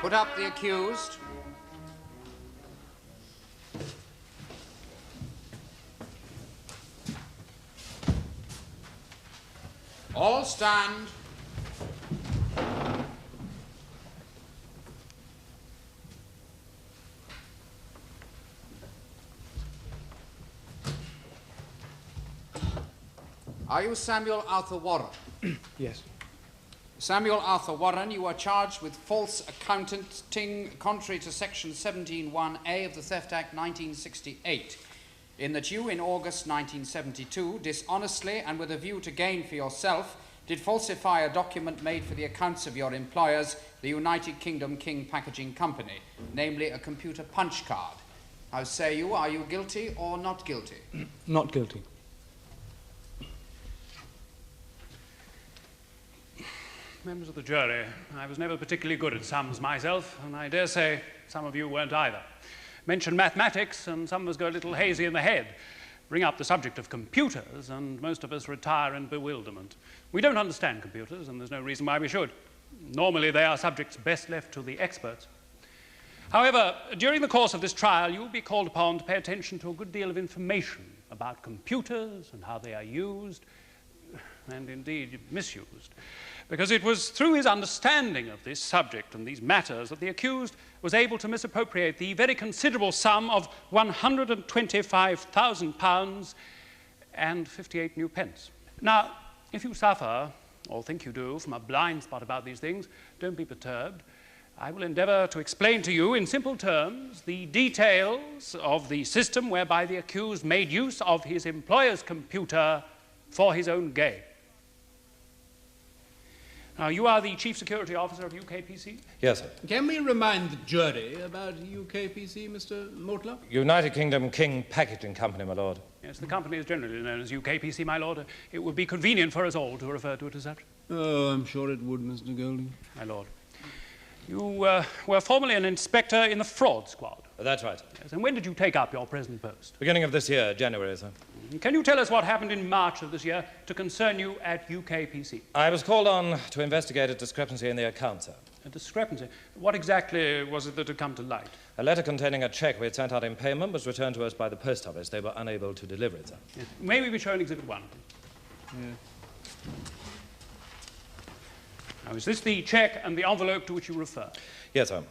Put up the accused. All stand. Are you Samuel Arthur Warren? Yes. Samuel Arthur Warren, you are charged with false accounting contrary to Section 17(1)(a) of the Theft Act 1968, in that you, in August 1972, dishonestly and with a view to gain for yourself, did falsify a document made for the accounts of your employers, the United Kingdom King Packaging Company, namely a computer punch card. How say you, are you guilty or not guilty? Not guilty. Members of the jury, I was never particularly good at sums myself, and I dare say some of you weren't either. Mention mathematics, and some of us go a little hazy in the head. Bring up the subject of computers, and most of us retire in bewilderment. We don't understand computers, and there's no reason why we should. Normally, they are subjects best left to the experts. However, during the course of this trial, you will be called upon to pay attention to a good deal of information about computers and how they are used, and indeed misused. Because it was through his understanding of this subject and these matters that the accused was able to misappropriate the very considerable sum of £125,000 and 58 new pence. Now, if you suffer, or think you do, from a blind spot about these things, don't be perturbed. I will endeavour to explain to you in simple terms the details of the system whereby the accused made use of his employer's computer for his own gain. Now, you are the Chief Security Officer of UKPC? Yes, sir. Can we remind the jury about UKPC, Mr. Mortlock? United Kingdom King Packaging Company, my lord. Yes, the company is generally known as UKPC, my lord. It would be convenient for us all to refer to it as such. Oh, I'm sure it would, Mr. Golding. My lord. You were formerly an inspector in the fraud squad. That's right. Yes, and when did you take up your present post? Beginning of this year, January, sir. Can you tell us what happened in March of this year to concern you at UKPC? I was called on to investigate a discrepancy in the account, sir. A discrepancy? What exactly was it that had come to light? A letter containing a cheque we had sent out in payment was returned to us by the post office. They were unable to deliver it, sir. Yes. May we be shown Exhibit 1? Yes. Now, is this the cheque and the envelope to which you refer? Yes, sir.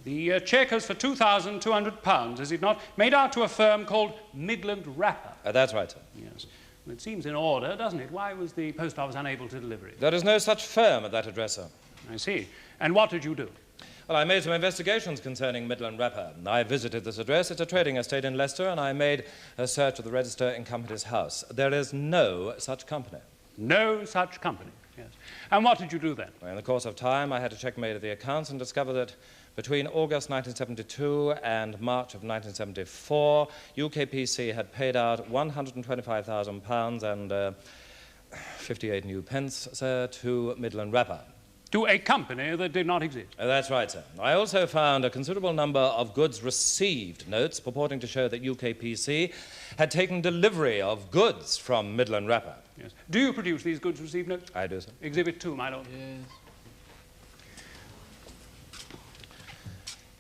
The cheque is for £2,200, is it not? Made out to a firm called Midland Wrapper. That's right, sir. Yes. Well, it seems in order, doesn't it? Why was the post office unable to deliver it? There is no such firm at that address, sir. I see. And what did you do? Well, I made some investigations concerning Midland Wrapper. I visited this address. It's a trading estate in Leicester, and I made a search of the register in company's house. There is no such company. No such company, yes. And what did you do then? Well, in the course of time, I had a check made of the accounts and discovered that between August 1972 and March of 1974, UKPC had paid out £125,000 and 58 new pence, sir, to Midland Wrapper. To a company that did not exist? That's right, sir. I also found a considerable number of goods received notes purporting to show that UKPC had taken delivery of goods from Midland Wrapper. Yes. Do you produce these goods received notes? I do, sir. Exhibit 2, my lord. Yes.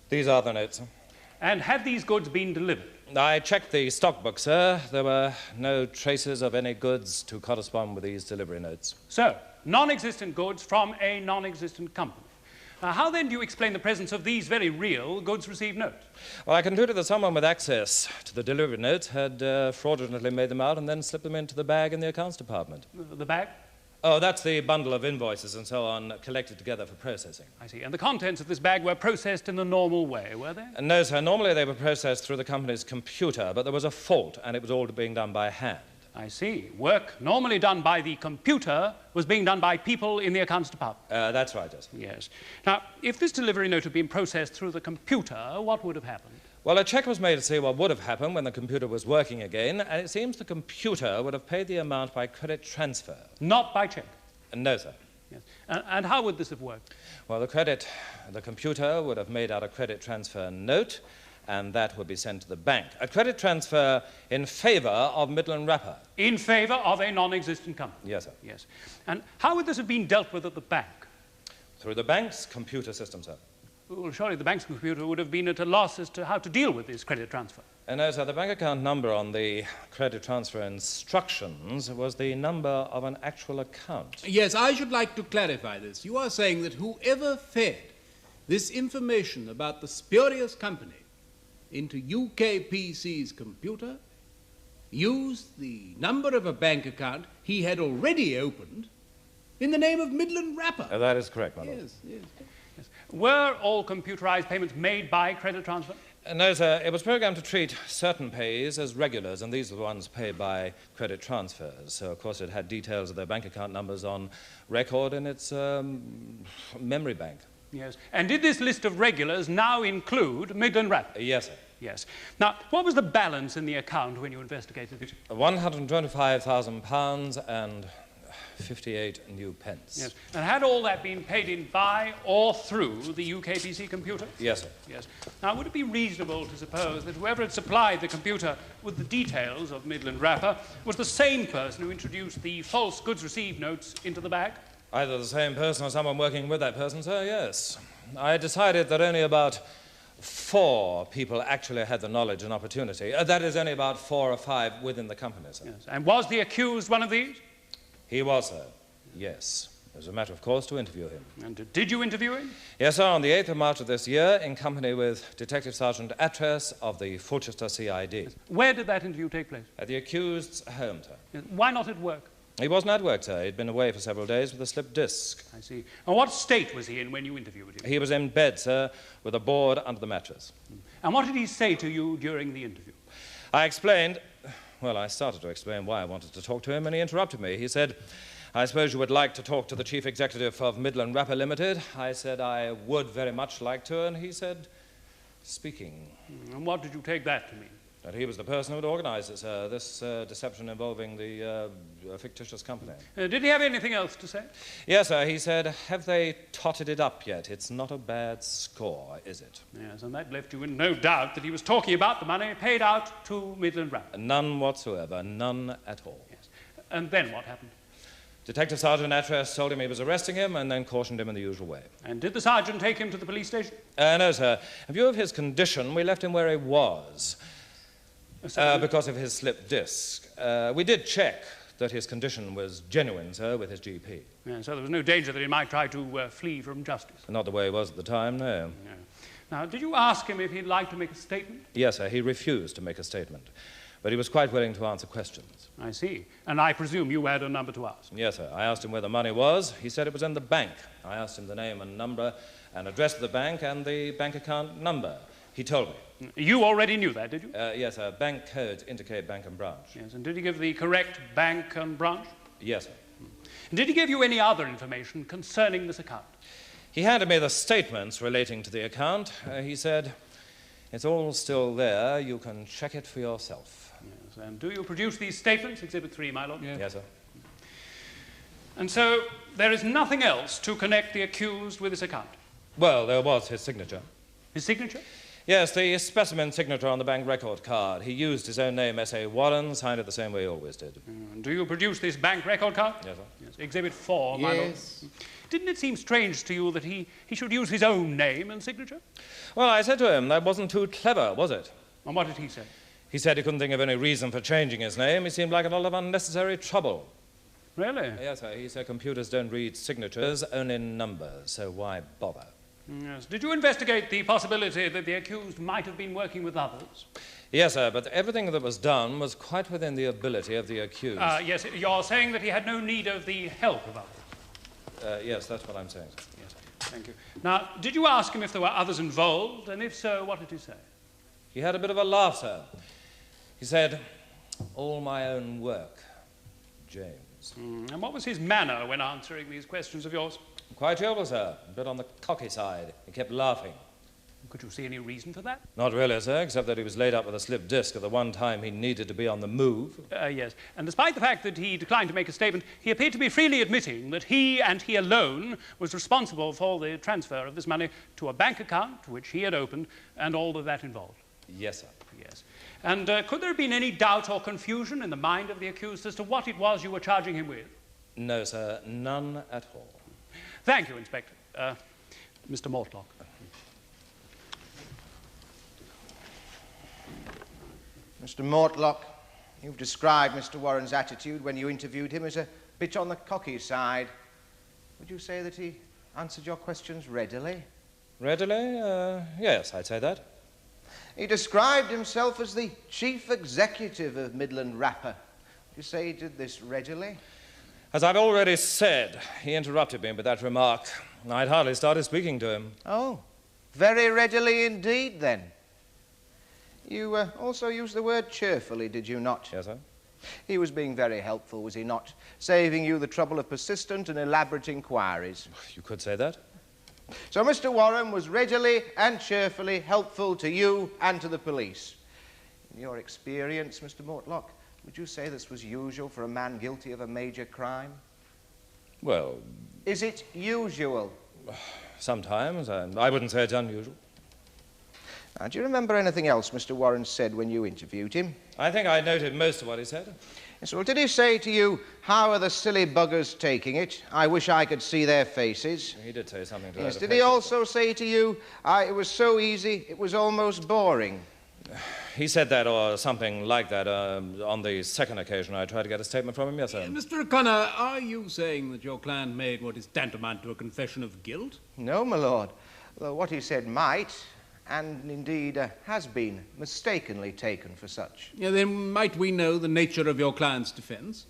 These are the notes, sir. And had these goods been delivered? I checked the stock book, sir. There were no traces of any goods to correspond with these delivery notes. So, non-existent goods from a non-existent company. How then do you explain the presence of these very real goods received notes? Well, I concluded that someone with access to the delivery notes had fraudulently made them out and then slipped them into the bag in the accounts department. The bag? Oh, that's the bundle of invoices and so on collected together for processing. I see. And the contents of this bag were processed in the normal way, were they? No, sir. Normally they were processed through the company's computer, but there was a fault and it was all being done by hand. I see. Work normally done by the computer was being done by people in the accounts department. That's right, yes. Yes. Now, if this delivery note had been processed through the computer, what would have happened? Well, a check was made to see what would have happened when the computer was working again, and it seems the computer would have paid the amount by credit transfer. Not by check? No, sir. Yes. And how would this have worked? Well, the computer would have made out a credit transfer note, and that would be sent to the bank. A credit transfer in favour of Midland Wrapper. In favour of a non-existent company? Yes, sir. Yes. And how would this have been dealt with at the bank? Through the bank's computer system, sir. Well, surely the bank's computer would have been at a loss as to how to deal with this credit transfer. No, sir, the bank account number on the credit transfer instructions was the number of an actual account. Yes, I should like to clarify this. You are saying that whoever fed this information about the spurious company into UKPC's computer used the number of a bank account he had already opened in the name of Midland Wrapper. That is correct, my lord. Yes, yes. Yes. Were all computerized payments made by credit transfer? No, sir, it was programmed to treat certain pays as regulars, and these were the ones paid by credit transfers. So, of course, it had details of their bank account numbers on record in its memory bank. Yes. And did this list of regulars now include Midland Wrapper? Yes, sir. Yes. Now, what was the balance in the account when you investigated it? £125,000 and 58 new pence. Yes. And had all that been paid in by or through the UKPC computer? Yes, sir. Yes. Now, would it be reasonable to suppose that whoever had supplied the computer with the details of Midland Wrapper was the same person who introduced the false goods received notes into the bag? Either the same person or someone working with that person, sir, yes. I decided that only about 4 people actually had the knowledge and opportunity. That is, only about 4 or 5 within the company, sir. Yes. And was the accused one of these? He was, sir. Yes. It was a matter of course to interview him. And did you interview him? Yes, sir, on the 8th of March of this year, in company with Detective Sergeant Atres of the Fulchester CID. Where did that interview take place? At the accused's home, sir. Yes. Why not at work? He wasn't at work, sir. He'd been away for several days with a slipped disc. I see. And what state was he in when you interviewed him? He was in bed, sir, with a board under the mattress. And what did he say to you during the interview? I explained, well, I started to explain why I wanted to talk to him, and he interrupted me. He said, I suppose you would like to talk to the chief executive of Midland Wrapper Limited. I said I would very much like to, and he said, speaking. And what did you take that to mean? That he was the person who had organized this, this deception involving the fictitious company. Did he have anything else to say? Yes, sir. He said, have they totted it up yet? It's not a bad score, is it? Yes, and that left you in no doubt that he was talking about the money paid out to Midland Wrapper. None whatsoever. None at all. Yes. And then what happened? Detective Sergeant Atres told him he was arresting him and then cautioned him in the usual way. And did the sergeant take him to the police station? No, sir. In view of his condition, we left him where he was. Because of his slipped disc. We did check that his condition was genuine, sir, with his GP. Yeah, so there was no danger that he might try to flee from justice? Not the way he was at the time, no. No. Now, did you ask him if he'd like to make a statement? Yes, sir. He refused to make a statement. But he was quite willing to answer questions. I see. And I presume you had a number to ask? Yes, sir. I asked him where the money was. He said it was in the bank. I asked him the name and number and address of the bank and the bank account number. He told me. You already knew that, did you? Yes, sir. Bank codes indicate bank and branch. Yes, and did he give the correct bank and branch? Yes, sir. And did he give you any other information concerning this account? He handed me the statements relating to the account. He said, it's all still there. You can check it for yourself. Yes, and do you produce these statements, Exhibit 3, my lord? Yes, sir. And so there is nothing else to connect the accused with this account? Well, there was his signature. His signature? Yes, the specimen signature on the bank record card. He used his own name, S.A. Warren, signed it the same way he always did. Do you produce this bank record card? Yes, sir. Yes. Exhibit 4, my lord. Yes. Didn't it seem strange to you that he should use his own name and signature? Well, I said to him, that wasn't too clever, was it? And what did he say? He said he couldn't think of any reason for changing his name. He seemed like a lot of unnecessary trouble. Really? Yes, sir. He said computers don't read signatures, only numbers, so why bother? Yes. Did you investigate the possibility that the accused might have been working with others? Yes, sir, but everything that was done was quite within the ability of the accused. Yes, you're saying that he had no need of the help of others? Yes, that's what I'm saying, sir. Yes, thank you. Now, did you ask him if there were others involved, and if so, what did he say? He had a bit of a laugh, sir. He said, all my own work, James. And what was his manner when answering these questions of yours? Quite cheerful, sir, a bit on the cocky side. He kept laughing. Could you see any reason for that? Not really, sir, except that he was laid up with a slipped disc at the one time he needed to be on the move. Yes, and despite the fact that he declined to make a statement, he appeared to be freely admitting that he and he alone was responsible for the transfer of this money to a bank account which he had opened and all that involved. Yes, sir. Yes. And could there have been any doubt or confusion in the mind of the accused as to what it was you were charging him with? No, sir, none at all. Thank you, Inspector. Mr. Mortlock. Mr. Mortlock, you've described Mr. Warren's attitude when you interviewed him as a bit on the cocky side. Would you say that he answered your questions readily? Readily? Yes, I'd say that. He described himself as the chief executive of Midland Rapper. Would you say he did this readily? As I've already said, he interrupted me with that remark. I'd hardly started speaking to him. Oh, very readily indeed, then. You also used the word cheerfully, did you not? Yes, sir. He was being very helpful, was he not? Saving you the trouble of persistent and elaborate inquiries. You could say that. So Mr. Warren was readily and cheerfully helpful to you and to the police. In your experience, Mr. Mortlock, would you say this was usual for a man guilty of a major crime? Well, Is it usual? sometimes. I wouldn't say it's unusual. Now, do you remember anything else Mr. Warren said when you interviewed him? I think I noted most of what he said. Yes, well, did he say to you, "How are the silly buggers taking it? I wish I could see their faces"? He did say something to Yes, that did effect. he also say to you, "It was so easy, it was almost boring"? He said that or something like that on the second occasion I tried to get a statement from him, yes, sir. Mr. O'Connor, are you saying that your client made what is tantamount to a confession of guilt? No, my lord. Though what he said might, and indeed has been, mistakenly taken for such. Yeah, then might we know the nature of your client's defense?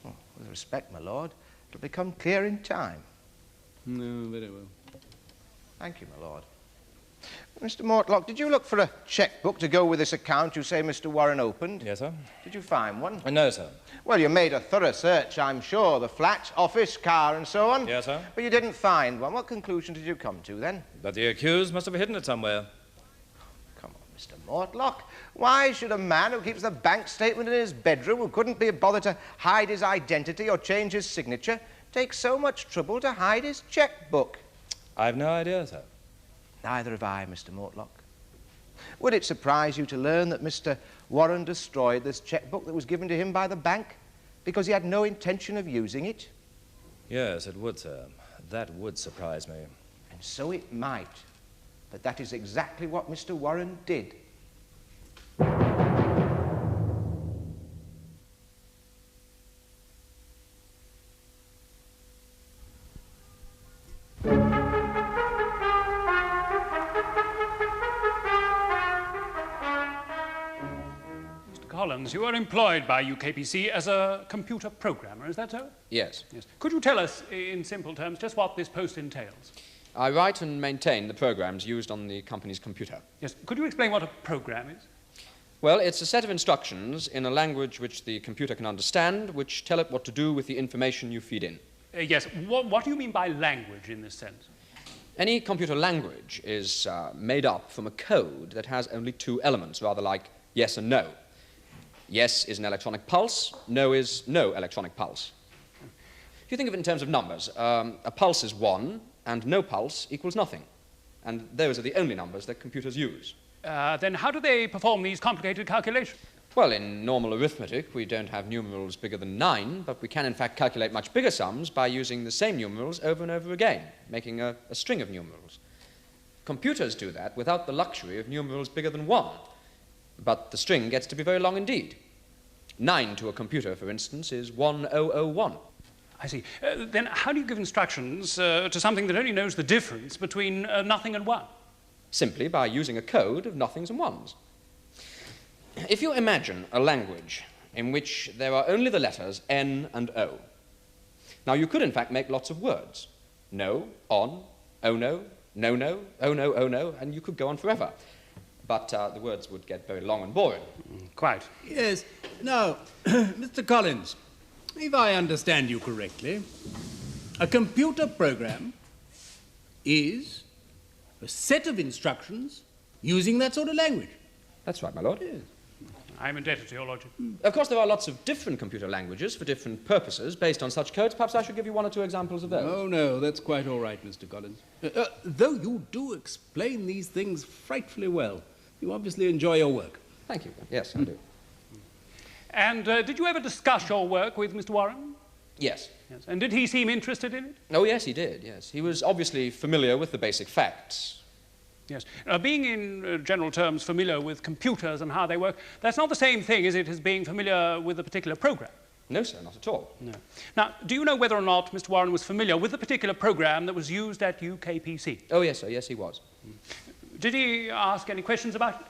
Oh, with respect, my lord, it'll become clear in time. No, very well. Thank you, my lord. Mr. Mortlock, did you look for a checkbook to go with this account you say Mr. Warren opened? Yes, sir. Did you find one? No, sir. Well, you made a thorough search, I'm sure. The flat, office, car, and so on. Yes, sir. But you didn't find one. What conclusion did you come to, then? But the accused must have hidden it somewhere. Come on, Mr. Mortlock. Why should a man who keeps a bank statement in his bedroom, who couldn't be bothered to hide his identity or change his signature, take so much trouble to hide his checkbook? I've no idea, sir. Neither have I, Mr. Mortlock. Would it surprise you to learn that Mr. Warren destroyed this checkbook that was given to him by the bank because he had no intention of using it? Yes, it would, sir. That would surprise me. And so it might. But that is exactly what Mr. Warren did. Collins, you are employed by UKPC as a computer programmer, is that so? Yes. Yes. Could you tell us, in simple terms, just what this post entails? I write and maintain the programs used on the company's computer. Yes. Could you explain what a program is? Well, it's a set of instructions in a language which the computer can understand, which tell it what to do with the information you feed in. Yes. What do you mean by language in this sense? Any computer language is made up from a code that has only two elements, rather like yes and no. Yes is an electronic pulse, no is no electronic pulse. If you think of it in terms of numbers, a pulse is 1 and no pulse equals nothing. And those are the only numbers that computers use. Then how do they perform these complicated calculations? Well, in normal arithmetic, we don't have numerals bigger than 9, but we can in fact calculate much bigger sums by using the same numerals over and over again, making a string of numerals. Computers do that without the luxury of numerals bigger than 1. But the string gets to be very long indeed. 9 to a computer, for instance, is 1001. I see. Then how do you give instructions to something that only knows the difference between nothing and 1? Simply by using a code of nothings and ones. If you imagine a language in which there are only the letters N and O, now you could in fact make lots of words. No, on, oh no, no, no, oh no, oh no, and you could go on forever. But the words would get very long and boring. Quite. Yes. Now, Mr. Collins, if I understand you correctly, a computer program is a set of instructions using that sort of language. That's right, my lord. Yes. I'm indebted to your logic. Of course, there are lots of different computer languages for different purposes based on such codes. Perhaps I should give you one or two examples of those. Oh, no, that's quite all right, Mr. Collins. Though you do explain these things frightfully well. You obviously enjoy your work. Thank you. Yes, I do. And did you ever discuss your work with Mr. Warren? Yes. Yes. And did he seem interested in it? Oh, yes, he did, yes. He was obviously familiar with the basic facts. Yes. Being in general terms familiar with computers and how they work, that's not the same thing, is it, as being familiar with a particular program? No, sir, not at all. No. Now, do you know whether or not Mr. Warren was familiar with the particular program that was used at UKPC? Oh, yes, sir, yes, he was. Did he ask any questions about it?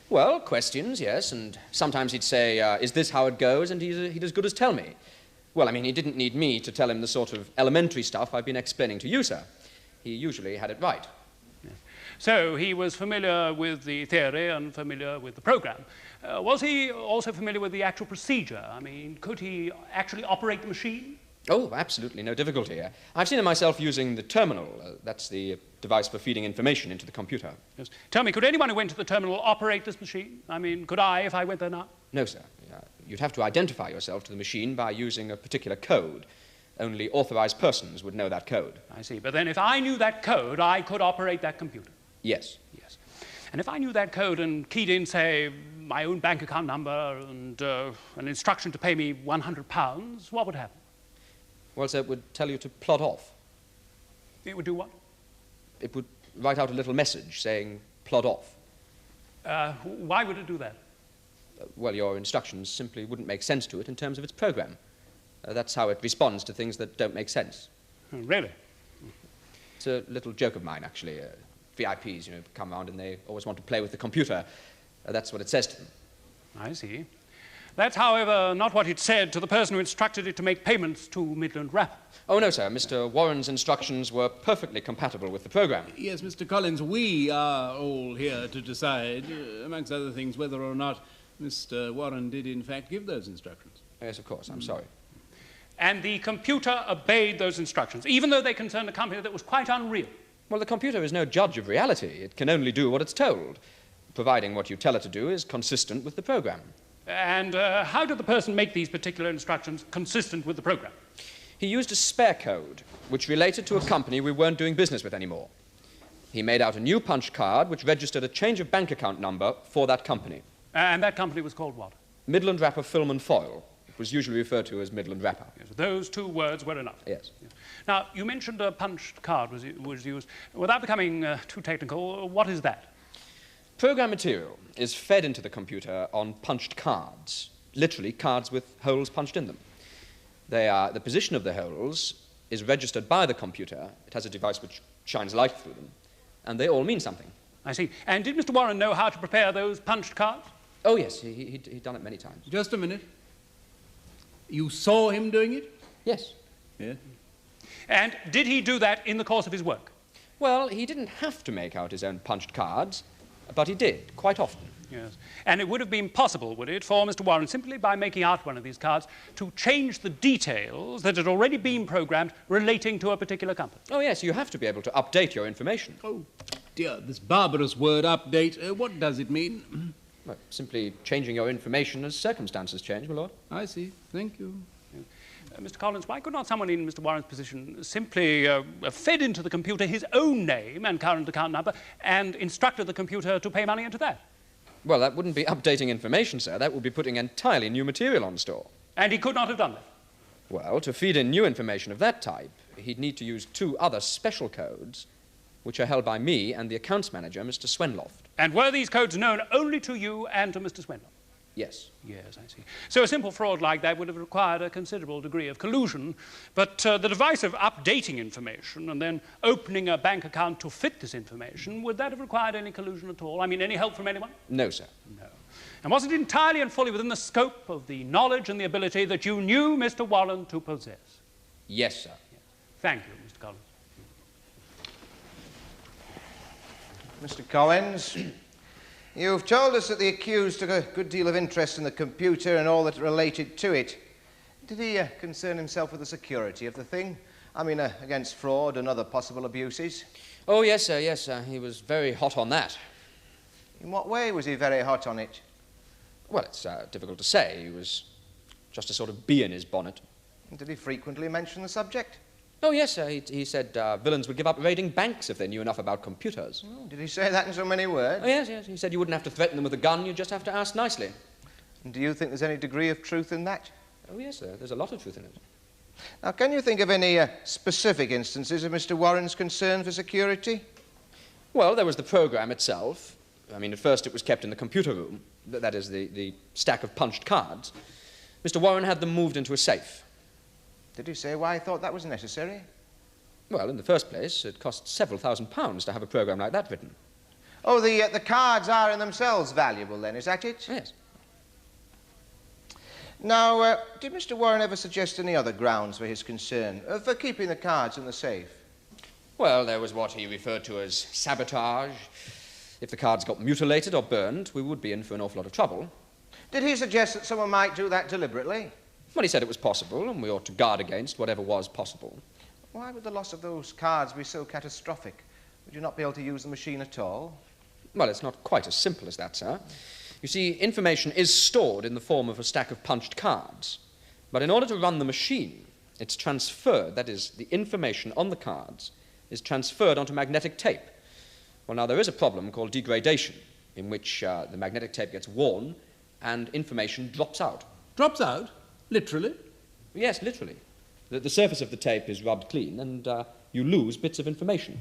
Well, questions, yes, and sometimes he'd say, is this how it goes? And he'd as good as tell me. Well, I mean, he didn't need me to tell him the sort of elementary stuff I've been explaining to you, sir. He usually had it right. So he was familiar with the theory and familiar with the program. Was he also familiar with the actual procedure? I mean, could he actually operate the machine? Oh, absolutely, no difficulty. I've seen him myself using the terminal. That's the device for feeding information into the computer. Yes. Tell me, could anyone who went to the terminal operate this machine? I mean, could I if I went there now? No, sir. You'd have to identify yourself to the machine by using a particular code. Only authorized persons would know that code. I see. But then if I knew that code, I could operate that computer. Yes. Yes. And if I knew that code and keyed in, say, my own bank account number and an instruction to pay me £100, what would happen? Well, sir, it would tell you to plod off. It would do what? It would write out a little message saying, plod off. Why would it do that? Well, your instructions simply wouldn't make sense to it in terms of its program. That's how it responds to things that don't make sense. Oh, really? It's a little joke of mine, actually. VIPs, come around and they always want to play with the computer. That's what it says to them. I see. That's, however, not what it said to the person who instructed it to make payments to Midland Wrapper. Oh, no, sir. Mr. Warren's instructions were perfectly compatible with the program. Yes, Mr. Collins, we are all here to decide, amongst other things, whether or not Mr. Warren did, in fact, give those instructions. Yes, of course. I'm sorry. And the computer obeyed those instructions, even though they concerned a company that was quite unreal. Well, the computer is no judge of reality. It can only do what it's told, providing what you tell it to do is consistent with the program. And how did the person make these particular instructions consistent with the program? He used a spare code, which related to a company we weren't doing business with anymore. He made out a new punch card, which registered a change of bank account number for that company. And that company was called what? Midland Wrapper Film and Foil. It was usually referred to as Midland Wrapper. Yes, those two words were enough. Yes. Now, you mentioned a punched card was used. Without becoming too technical, what is that? Program material is fed into the computer on punched cards, literally cards with holes punched in them. The position of the holes is registered by the computer. It has a device which shines light through them, and they all mean something. I see. And did Mr. Warren know how to prepare those punched cards? Oh, yes, he'd done it many times. Just a minute. You saw him doing it? Yes. Yes. And did he do that in the course of his work? Well, he didn't have to make out his own punched cards, but he did, quite often. Yes. And it would have been possible, would it, for Mr. Warren, simply by making out one of these cards, to change the details that had already been programmed relating to a particular company? Oh, yes, you have to be able to update your information. Oh, dear, this barbarous word, update, what does it mean? Well, simply changing your information as circumstances change, my lord. I see. Thank you. Mr. Collins, why could not someone in Mr. Warren's position simply fed into the computer his own name and current account number and instructed the computer to pay money into that? Well, that wouldn't be updating information, sir. That would be putting entirely new material on store. And he could not have done that? Well, to feed in new information of that type, he'd need to use two other special codes, which are held by me and the accounts manager, Mr. Swenloft. And were these codes known only to you and to Mr. Swenloft? Yes. Yes, I see. So a simple fraud like that would have required a considerable degree of collusion, but the device of updating information and then opening a bank account to fit this information, would that have required any collusion at all? I mean, any help from anyone? No, sir. No. And was it entirely and fully within the scope of the knowledge and the ability that you knew Mr. Warren to possess? Yes, sir. Yes. Thank you, Mr. Collins. Mr. Collins, you've told us that the accused took a good deal of interest in the computer and all that related to it. Did he concern himself with the security of the thing? I mean, against fraud and other possible abuses? Oh, yes, sir, yes, sir. He was very hot on that. In what way was he very hot on it? Well, it's difficult to say. He was just a sort of bee in his bonnet. Did he frequently mention the subject? Oh, yes, sir. He said villains would give up raiding banks if they knew enough about computers. Oh, did he say that in so many words? Oh, yes, yes. He said you wouldn't have to threaten them with a gun. You just have to ask nicely. And do you think there's any degree of truth in that? Oh, yes, sir. There's a lot of truth in it. Now, can you think of any specific instances of Mr. Warren's concern for security? Well, there was the program itself. I mean, at first it was kept in the computer room. That is, the stack of punched cards. Mr. Warren had them moved into a safe. Did he say why he thought that was necessary? Well, in the first place, it cost several £1,000s to have a program like that written. Oh, the cards are in themselves valuable, then, is that it? Yes. Now, did Mr. Warren ever suggest any other grounds for his concern, for keeping the cards in the safe? Well, there was what he referred to as sabotage. If the cards got mutilated or burned, we would be in for an awful lot of trouble. Did he suggest that someone might do that deliberately? Well, he said it was possible, and we ought to guard against whatever was possible. Why would the loss of those cards be so catastrophic? Would you not be able to use the machine at all? Well, it's not quite as simple as that, sir. You see, information is stored in the form of a stack of punched cards. But in order to run the machine, it's transferred, that is, the information on the cards is transferred onto magnetic tape. Well, now, there is a problem called degradation, in which the magnetic tape gets worn and information drops out. Drops out? Literally? Yes, literally. The surface of the tape is rubbed clean, and you lose bits of information.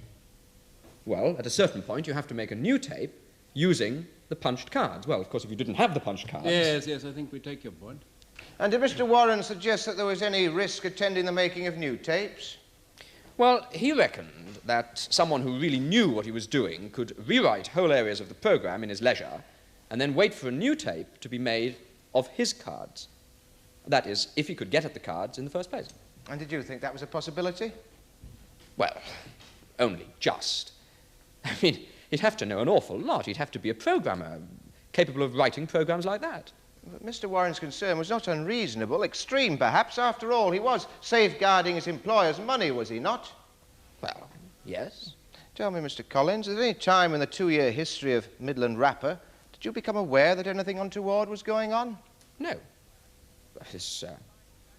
Well, at a certain point, you have to make a new tape using the punched cards. Well, of course, if you didn't have the punched cards... Yes, I think we take your point. And did Mr. Warren suggest that there was any risk attending the making of new tapes? Well, he reckoned that someone who really knew what he was doing could rewrite whole areas of the program in his leisure and then wait for a new tape to be made of his cards. That is, if he could get at the cards in the first place. And did you think that was a possibility? Well, only just. I mean, he'd have to know an awful lot. He'd have to be a programmer, capable of writing programs like that. But Mr. Warren's concern was not unreasonable, extreme perhaps. After all, he was safeguarding his employer's money, was he not? Well, yes. Tell me, Mr. Collins, at any time in the 2-year history of Midland Wrapper, did you become aware that anything untoward was going on? No. There's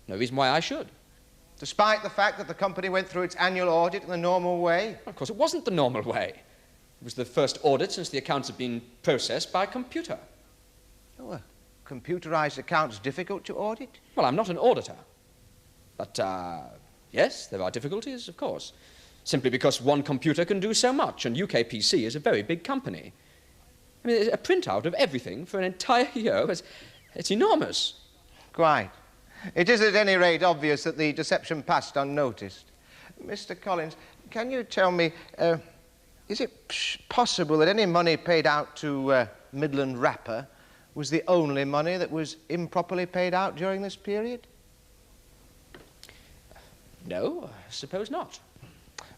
no reason why I should. Despite the fact that the company went through its annual audit in the normal way? Of course, it wasn't the normal way. It was the first audit since the accounts had been processed by a computer. Oh, are computerized accounts difficult to audit? Well, I'm not an auditor. But, yes, there are difficulties, of course. Simply because one computer can do so much, and UKPC is a very big company. I mean, a printout of everything for an entire year, it's enormous. Quite. It is at any rate obvious that the deception passed unnoticed. Mr. Collins, can you tell me, is it possible that any money paid out to Midland Wrapper was the only money that was improperly paid out during this period? No, I suppose not.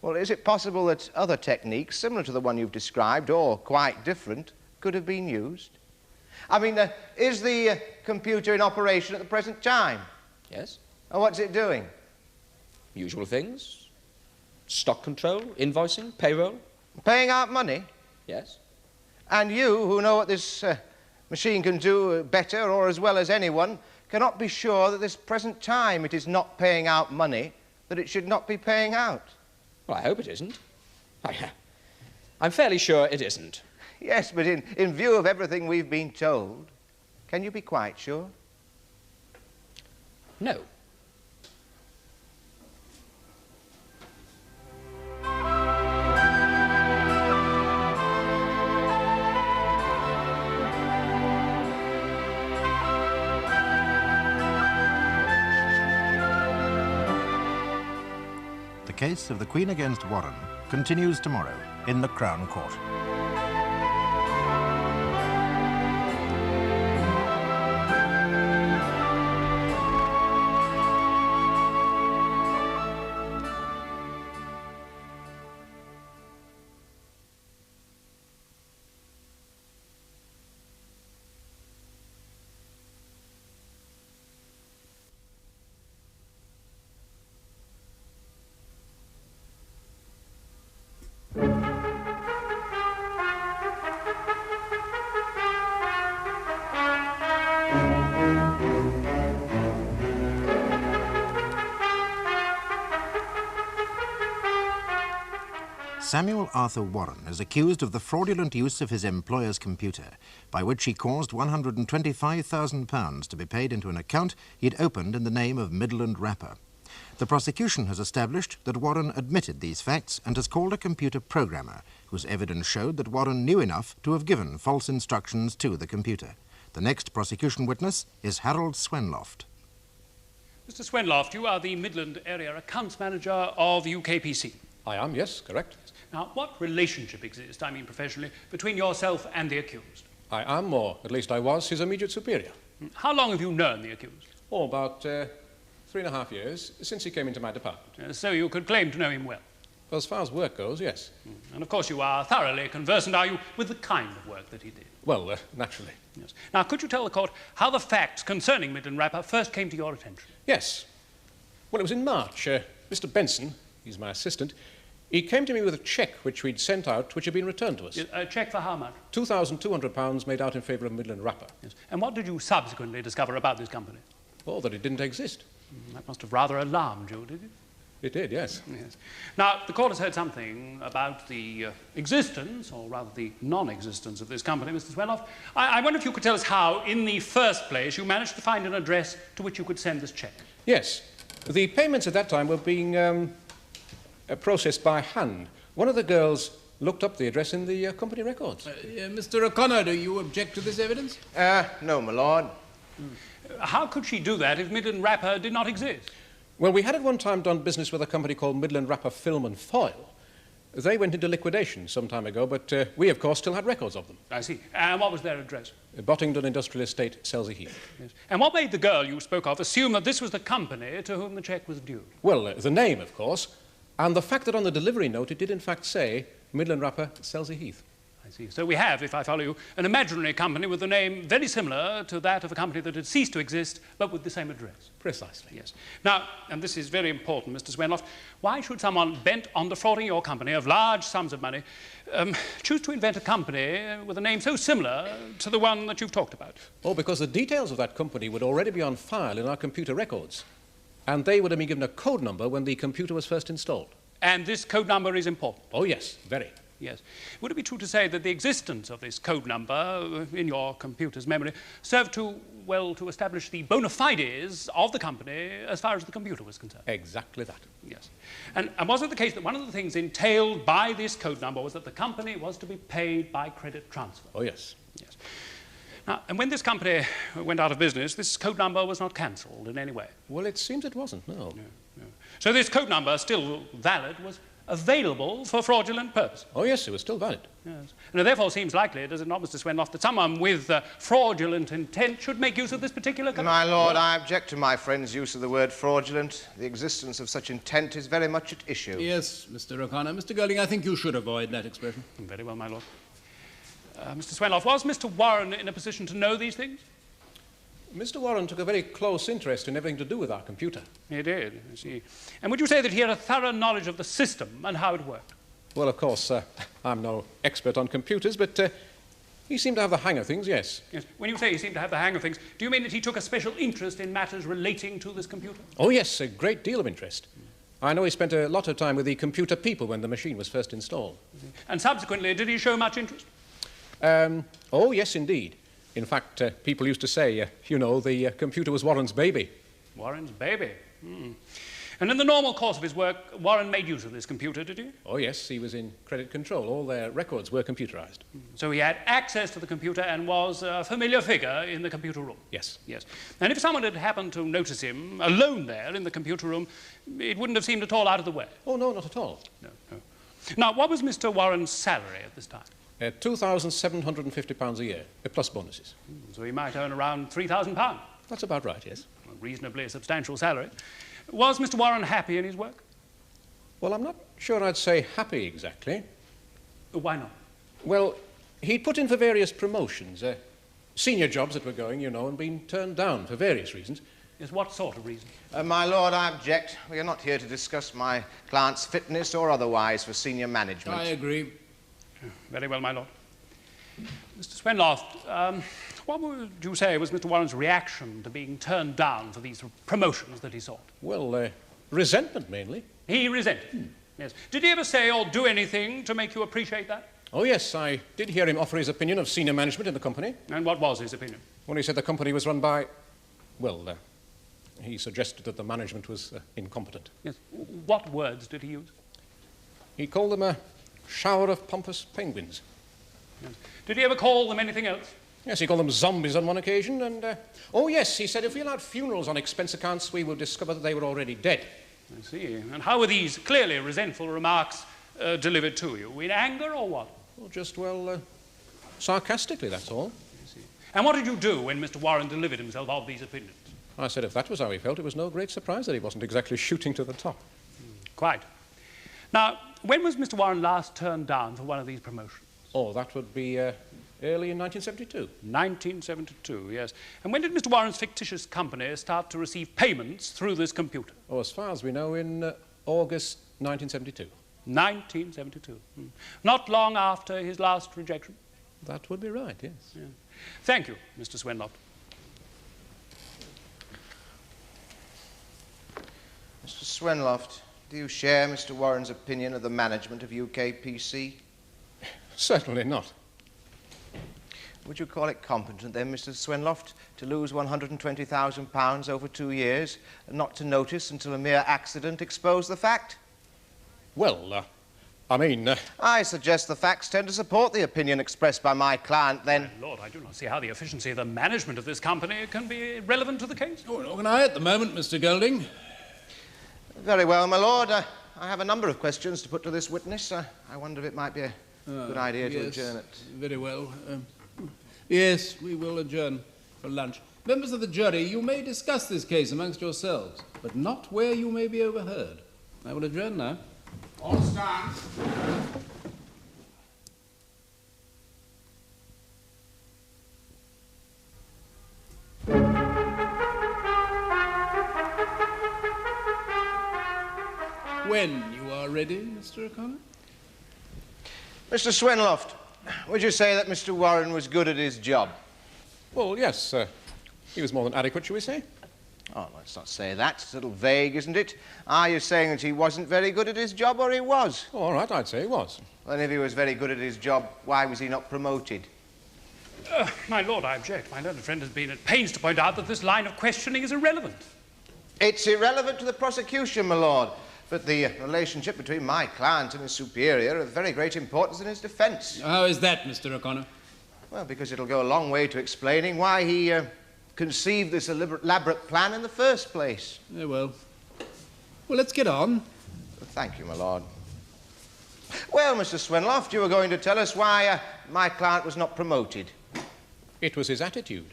Well, is it possible that other techniques, similar to the one you've described, or quite different, could have been used? I mean, is the computer in operation at the present time? Yes. And what's it doing? Usual things. Stock control, invoicing, payroll. Paying out money? Yes. And you, who know what this machine can do better or as well as anyone, cannot be sure that this present time it is not paying out money that it should not be paying out. Well, I hope it isn't. I'm fairly sure it isn't. Yes, but in view of everything we've been told, can you be quite sure? No. The case of the Queen against Warren continues tomorrow in the Crown Court. Samuel Arthur Warren is accused of the fraudulent use of his employer's computer, by which he caused £125,000 to be paid into an account he had opened in the name of Midland Wrapper. The prosecution has established that Warren admitted these facts and has called a computer programmer, whose evidence showed that Warren knew enough to have given false instructions to the computer. The next prosecution witness is Harold Swenloft. Mr. Swenloft, you are the Midland Area Accounts Manager of UKPC. I am, yes, correct. Now, what relationship exists, I mean professionally, between yourself and the accused? I am, or at least I was, his immediate superior. How long have you known the accused? Oh, about 3.5 years, since he came into my department. So you could claim to know him well. Well, as far as work goes, yes. And of course you are thoroughly conversant, are you, with the kind of work that he did? Well, naturally. Yes. Now, could you tell the court how the facts concerning Midland Rapper first came to your attention? Yes. Well, it was in March. Mr. Benson, he's my assistant, he came to me with a cheque which we'd sent out, which had been returned to us. A cheque for how much? £2,200 made out in favour of Midland Rapper. Yes. And what did you subsequently discover about this company? Oh, that it didn't exist. That must have rather alarmed you, did it? It did, yes. Yes. Now, the court has heard something about the existence, or rather the non-existence of this company, Mr. Swenloft. I wonder if you could tell us how, in the first place, you managed to find an address to which you could send this cheque. Yes. The payments at that time were being processed by hand. One of the girls looked up the address in the company records. Mr. O'Connor, do you object to this evidence? No, my lord. How could she do that if Midland Rapper did not exist? Well, we had at one time done business with a company called Midland Rapper Film and Foil. They went into liquidation some time ago, but we, of course, still had records of them. I see. And what was their address? Bottingdon Industrial Estate, Selsey Heath. Yes. And what made the girl you spoke of assume that this was the company to whom the cheque was due? Well, the name, of course, and the fact that on the delivery note it did in fact say Midland Rapper, Selsey Heath. I see. So we have, if I follow you, an imaginary company with a name very similar to that of a company that had ceased to exist, but with the same address. Precisely. Yes. Now, and this is very important, Mr. Swenloft, why should someone bent on defrauding your company of large sums of money choose to invent a company with a name so similar to the one that you've talked about? Oh, because the details of that company would already be on file in our computer records, and they would have been given a code number when the computer was first installed. And this code number is important? Oh, yes, very. Yes. Would it be true to say that the existence of this code number in your computer's memory served to, well, to establish the bona fides of the company as far as the computer was concerned? Exactly that. Yes. And was it the case that one of the things entailed by this code number was that the company was to be paid by credit transfer? Oh, yes. Yes. Now, and when this company went out of business, this code number was not cancelled in any way? Well, it seems it wasn't, no. No. So this code number, still valid, was available for fraudulent purpose? Oh, yes, it was still valid. Yes. And it therefore seems likely, does it not, Mr. Swenloft, that someone with fraudulent intent should make use of this particular company? My lord, I object to my friend's use of the word fraudulent. The existence of such intent is very much at issue. Yes, Mr. O'Connor. Mr. Golding, I think you should avoid that expression. Very well, my lord. Mr. Swenloft, was Mr. Warren in a position to know these things? Mr. Warren took a very close interest in everything to do with our computer. He did, I see. And would you say that he had a thorough knowledge of the system and how it worked? Well, of course, I'm no expert on computers, but he seemed to have the hang of things, yes. Yes. When you say he seemed to have the hang of things, do you mean that he took a special interest in matters relating to this computer? Oh, yes, a great deal of interest. I know he spent a lot of time with the computer people when the machine was first installed. And subsequently, did he show much interest? Oh, yes, indeed. In fact, people used to say, you know, the computer was Warren's baby. Warren's baby? Hmm. And in the normal course of his work, Warren made use of this computer, did he? Oh, yes, he was in credit control. All their records were computerized. So he had access to the computer and was a familiar figure in the computer room? Yes. Yes. And if someone had happened to notice him alone there in the computer room, it wouldn't have seemed at all out of the way? Oh, no, not at all. No. Now, what was Mr. Warren's salary at this time? £2,750 a year, plus bonuses. So he might earn around £3,000. That's about right, yes. A reasonably substantial salary. Was Mr. Warren happy in his work? Well, I'm not sure I'd say happy exactly. Why not? Well, he'd put in for various promotions, senior jobs that were going, you know, and been turned down for various reasons. Yes, what sort of reason? My lord, I object. We are not here to discuss my client's fitness or otherwise for senior management. I agree. Very well, my lord. Mr. Swenloft, what would you say was Mr. Warren's reaction to being turned down for these promotions that he sought? Well, resentment, mainly. He resented? Yes. Did he ever say or do anything to make you appreciate that? Oh, yes, I did hear him offer his opinion of senior management in the company. And what was his opinion? Well, he said the company was run by, well, He suggested that the management was incompetent. Yes. What words did he use? He called them a shower of pompous penguins. Yes. Did he ever call them anything else? Yes, he called them zombies on one occasion, and... oh, yes, he said if we allowed funerals on expense accounts, we would discover that they were already dead. I see. And how were these clearly resentful remarks delivered to you? In anger or what? Well, just, sarcastically, that's all. I see. And what did you do when Mr. Warren delivered himself of these opinions? I said if that was how he felt, it was no great surprise that he wasn't exactly shooting to the top. Quite. Now, when was Mr. Warren last turned down for one of these promotions? Oh, that would be early in 1972. 1972, yes. And when did Mr. Warren's fictitious company start to receive payments through this computer? Oh, as far as we know, in August 1972. 1972. Not long after his last rejection? That would be right, yes. Yeah. Thank you, Mr. Swenloft. Mr. Swenloft, do you share Mr. Warren's opinion of the management of UKPC? Certainly not. Would you call it competent then, Mr. Swenloft, to lose £120,000 over 2 years and not to notice until a mere accident exposed the fact? Well, I suggest the facts tend to support the opinion expressed by my client, then. My Lord, I do not see how the efficiency of the management of this company can be relevant to the case. Oh, nor can I at the moment, Mr. Golding. Very well, my lord. I have a number of questions to put to this witness. I wonder if it might be a good idea to adjourn it. Very well. Yes, we will adjourn for lunch. Members of the jury, you may discuss this case amongst yourselves, but not where you may be overheard. I will adjourn now. All stand. When you are ready, Mr. O'Connor. Mr. Swenloft, would you say that Mr. Warren was good at his job? Well, yes, he was more than adequate, shall we say? Oh, let's not say that. It's a little vague, isn't it? Are you saying that he wasn't very good at his job, or he was? Oh, all right, I'd say he was. Well, if he was very good at his job, why was he not promoted? My Lord, I object. My learned friend has been at pains to point out that this line of questioning is irrelevant. It's irrelevant to the prosecution, my lord. But the relationship between my client and his superior are of very great importance in his defence. How is that, Mr. O'Connor? Well, because it'll go a long way to explaining why he conceived this elaborate plan in the first place. Very well. Well, let's get on. Well, thank you, my lord. Well, Mr. Swenloft, you were going to tell us why my client was not promoted. It was his attitude.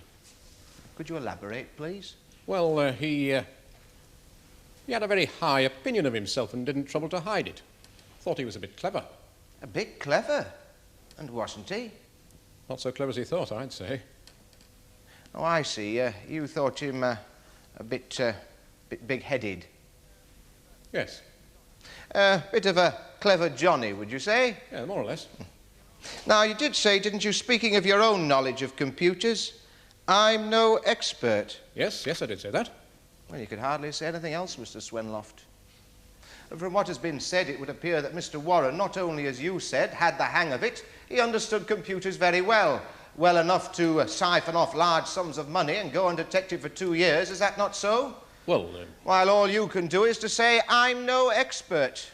Could you elaborate, please? Well, he had a very high opinion of himself and didn't trouble to hide it. Thought he was a bit clever. A bit clever? And wasn't he? Not so clever as he thought, I'd say. Oh, I see. You thought him a bit big-headed. Yes. Bit of a clever Johnny, would you say? Yeah, more or less. Now, you did say, didn't you, speaking of your own knowledge of computers, I'm no expert. Yes, I did say that. Well, you could hardly say anything else, Mr. Swenloft. And from what has been said, it would appear that Mr. Warren, not only, as you said, had the hang of it, he understood computers very well. Well enough to siphon off large sums of money and go undetected for 2 years. Is that not so? Well, While all you can do is to say, I'm no expert.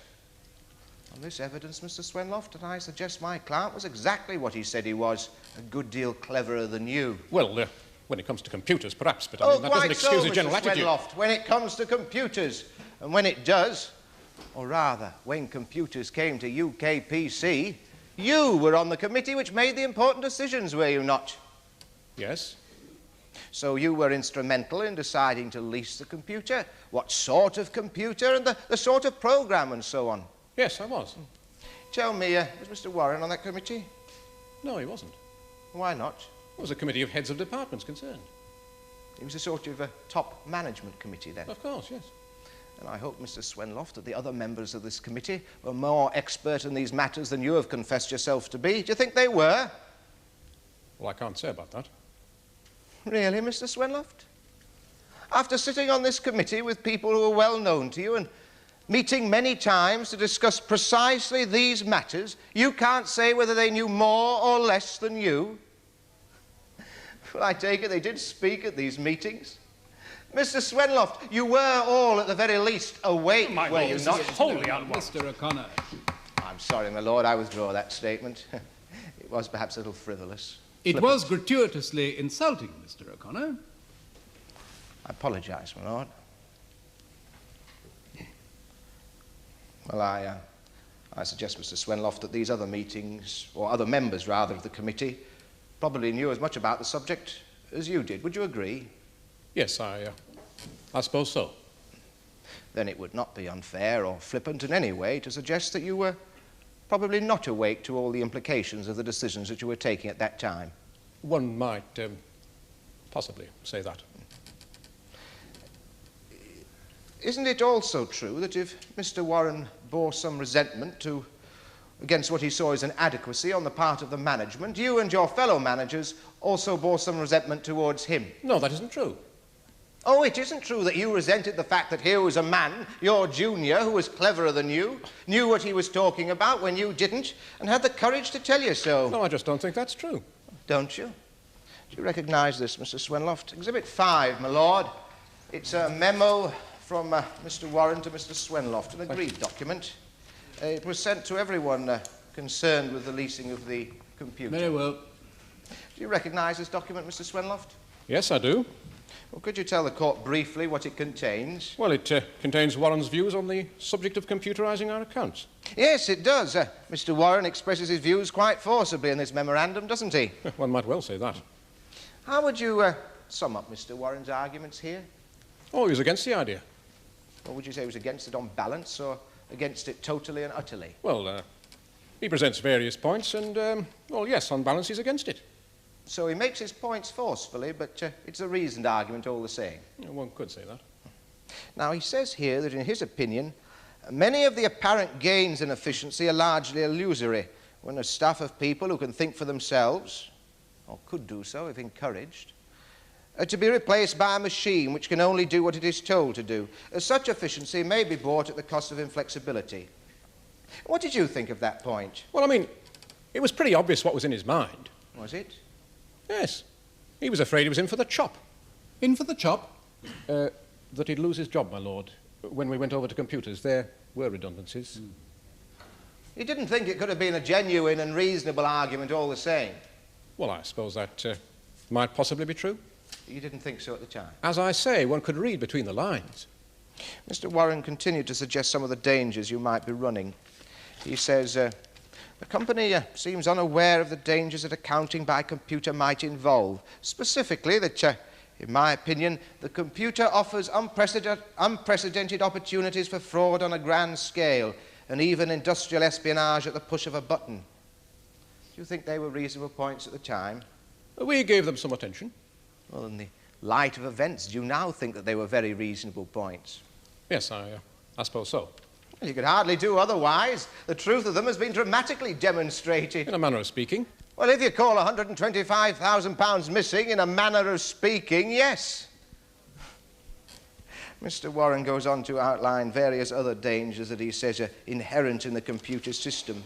On this evidence, Mr. Swenloft, and I suggest my client was exactly what he said he was, a good deal cleverer than you. well, when it comes to computers, perhaps, but I mean, that doesn't excuse his general attitude. Swenloft, when it comes to computers, and when it does, or rather, when computers came to UKPC, you were on the committee which made the important decisions, were you not? Yes. So you were instrumental in deciding to lease the computer, what sort of computer, and the sort of program and so on. Yes, I was. Tell me, was Mr. Warren on that committee? No, he wasn't. Why not? It was a committee of heads of departments concerned. It was a sort of a top management committee then. Of course, yes. And I hope, Mr. Swenloft, that the other members of this committee were more expert in these matters than you have confessed yourself to be. Do you think they were? Well, I can't say about that. Really, Mr. Swenloft? After sitting on this committee with people who are well known to you and meeting many times to discuss precisely these matters, you can't say whether they knew more or less than you? Well, I take it they did speak at these meetings. Mr. Swenloft, you were all at the very least awake, My were lord, you this not? is wholly unwarranted. Mr. O'Connor. I'm sorry, my lord, I withdraw that statement. It was perhaps a little frivolous. It was gratuitously insulting, Mr. O'Connor. I apologise, my lord. Well, I suggest, Mr. Swenloft, that these other meetings, or other members, rather, of the committee, probably knew as much about the subject as you did. Would you agree? Yes, I suppose so. Then it would not be unfair or flippant in any way to suggest that you were probably not awake to all the implications of the decisions that you were taking at that time. One might possibly say that. Isn't it also true that if Mr. Warren bore some resentment against what he saw as an inadequacy on the part of the management, you and your fellow managers also bore some resentment towards him? No, that isn't true. Oh, it isn't true that you resented the fact that here was a man, your junior, who was cleverer than you, knew what he was talking about when you didn't, and had the courage to tell you so? No, I just don't think that's true. Don't you? Do you recognise this, Mr. Swenloft? Exhibit 5, my lord. It's a memo from Mr. Warren to Mr. Swenloft, an agreed document. It was sent to everyone concerned with the leasing of the computer. Very well. Do you recognise this document, Mr. Swenloft? Yes, I do. Well, could you tell the court briefly what it contains? Well, it contains Warren's views on the subject of computerising our accounts. Yes, it does. Mr. Warren expresses his views quite forcibly in this memorandum, doesn't he? One might well say that. How would you sum up Mr. Warren's arguments here? Oh, he was against the idea. Or would you say he was against it on balance, or against it totally and utterly? Well, he presents various points, and, well, yes, on balance, he's against it. So he makes his points forcefully, but it's a reasoned argument all the same. Yeah, one could say that. Now, he says here that, in his opinion, many of the apparent gains in efficiency are largely illusory when a staff of people who can think for themselves, or could do so if encouraged, are to be replaced by a machine which can only do what it is told to do. Such efficiency may be bought at the cost of inflexibility. What did you think of that point? Well, I mean, it was pretty obvious what was in his mind. Was it? Yes. He was afraid he was in for the chop. In for the chop? That he'd lose his job, my lord. When we went over to computers, there were redundancies. You didn't think it could have been a genuine and reasonable argument all the same? Well, I suppose that might possibly be true. You didn't think so at the time? As I say, one could read between the lines. Mr. Warren continued to suggest some of the dangers you might be running. He says, the company seems unaware of the dangers that accounting by computer might involve. Specifically, that, in my opinion, the computer offers unprecedented opportunities for fraud on a grand scale, and even industrial espionage at the push of a button. Do you think they were reasonable points at the time? We gave them some attention. Well, in the light of events, do you now think that they were very reasonable points? Yes, I suppose so. Well, you could hardly do otherwise. The truth of them has been dramatically demonstrated. In a manner of speaking. Well, if you call £125,000 missing in a manner of speaking, yes. Mr. Warren goes on to outline various other dangers that he says are inherent in the computer system.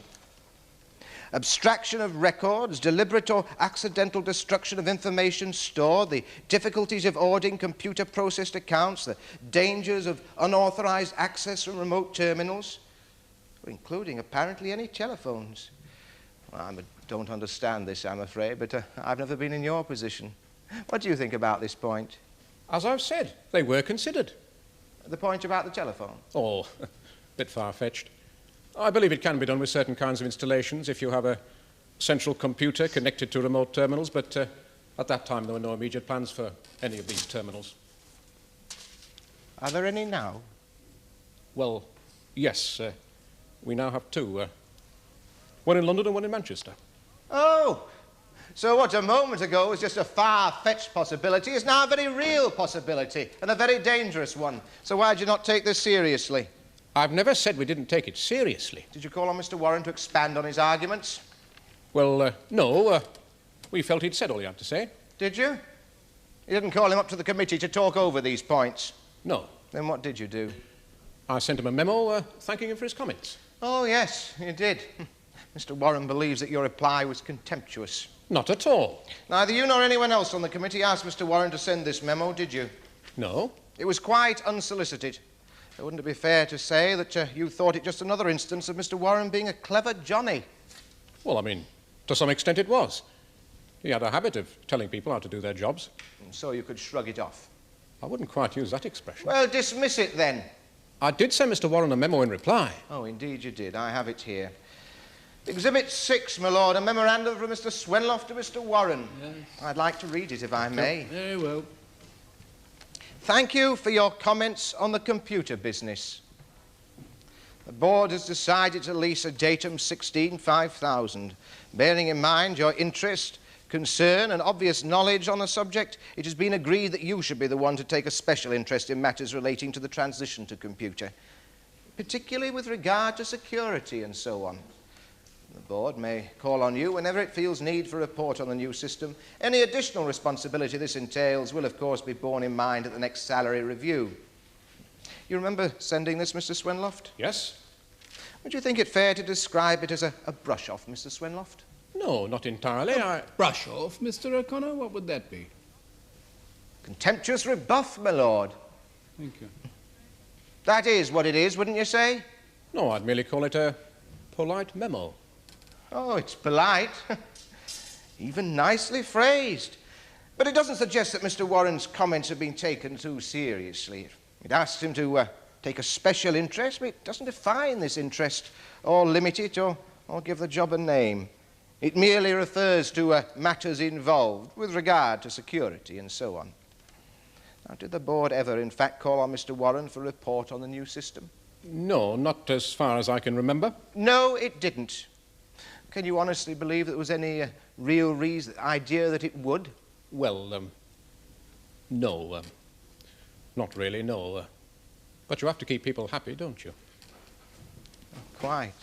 Abstraction of records, deliberate or accidental destruction of information stored, the difficulties of auditing computer-processed accounts, the dangers of unauthorized access from remote terminals, including apparently any telephones. Well, I don't understand this, I'm afraid, but I've never been in your position. What do you think about this point? As I've said, they were considered. The point about the telephone? Oh, a bit far-fetched. I believe it can be done with certain kinds of installations if you have a central computer connected to remote terminals, but at that time there were no immediate plans for any of these terminals. Are there any now? Well, yes. We now have two. One in London and one in Manchester. Oh! So what a moment ago was just a far-fetched possibility is now a very real possibility, and a very dangerous one. So why did you not take this seriously? I've never said we didn't take it seriously. Did you call on Mr. Warren to expand on his arguments? Well, no. We felt he'd said all he had to say. Did you? You didn't call him up to the committee to talk over these points? No. Then what did you do? I sent him a memo thanking him for his comments. Oh, yes, you did. Mr. Warren believes that your reply was contemptuous. Not at all. Neither you nor anyone else on the committee asked Mr. Warren to send this memo, did you? No. It was quite unsolicited. Wouldn't it be fair to say that you thought it just another instance of Mr. Warren being a clever Johnny? Well, I mean, to some extent it was. He had a habit of telling people how to do their jobs. And so you could shrug it off. I wouldn't quite use that expression. Well, dismiss it then. I did send Mr. Warren a memo in reply. Oh, indeed you did. I have it here. Exhibit 6, my lord, a memorandum from Mr. Swenloff to Mr. Warren. Yes. I'd like to read it, if I may. Very well. Thank you for your comments on the computer business. The board has decided to lease a Datum 16-5000. Bearing in mind your interest, concern and obvious knowledge on the subject, it has been agreed that you should be the one to take a special interest in matters relating to the transition to computer, particularly with regard to security and so on. The board may call on you whenever it feels need for a report on the new system. Any additional responsibility this entails will, of course, be borne in mind at the next salary review. You remember sending this, Mr. Swenloft? Yes? Would you think it fair to describe it as a brush-off, Mr. Swenloft? No, not entirely. Brush off, Mr. O'Connor? What would that be? Contemptuous rebuff, my lord. Thank you. That is what it is, wouldn't you say? No, I'd merely call it a polite memo. Oh, it's polite. Even nicely phrased. But it doesn't suggest that Mr. Warren's comments have been taken too seriously. It asks him to take a special interest, but it doesn't define this interest or limit it or give the job a name. It merely refers to matters involved with regard to security and so on. Now, did the board ever, in fact, call on Mr. Warren for a report on the new system? No, not as far as I can remember. No, it didn't. Can you honestly believe that there was any real idea that it would? Well, no. Not really, no. But you have to keep people happy, don't you? Quite.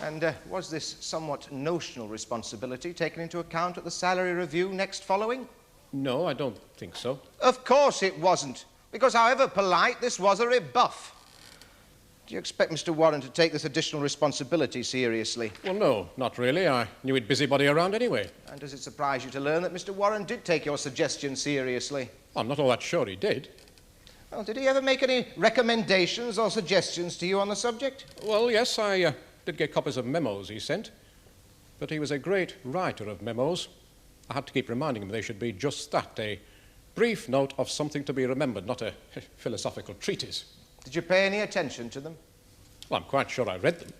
And was this somewhat notional responsibility taken into account at the salary review next following? No, I don't think so. Of course it wasn't, because however polite, this was a rebuff. Do you expect Mr. Warren to take this additional responsibility seriously? Well, no, not really. I knew he'd busybody around anyway. And does it surprise you to learn that Mr. Warren did take your suggestion seriously? I'm not all that sure he did. Well, did he ever make any recommendations or suggestions to you on the subject? Well, yes, I did get copies of memos he sent. But he was a great writer of memos. I had to keep reminding him they should be just that, a brief note of something to be remembered, not a philosophical treatise. Did you pay any attention to them? Well, I'm quite sure I read them.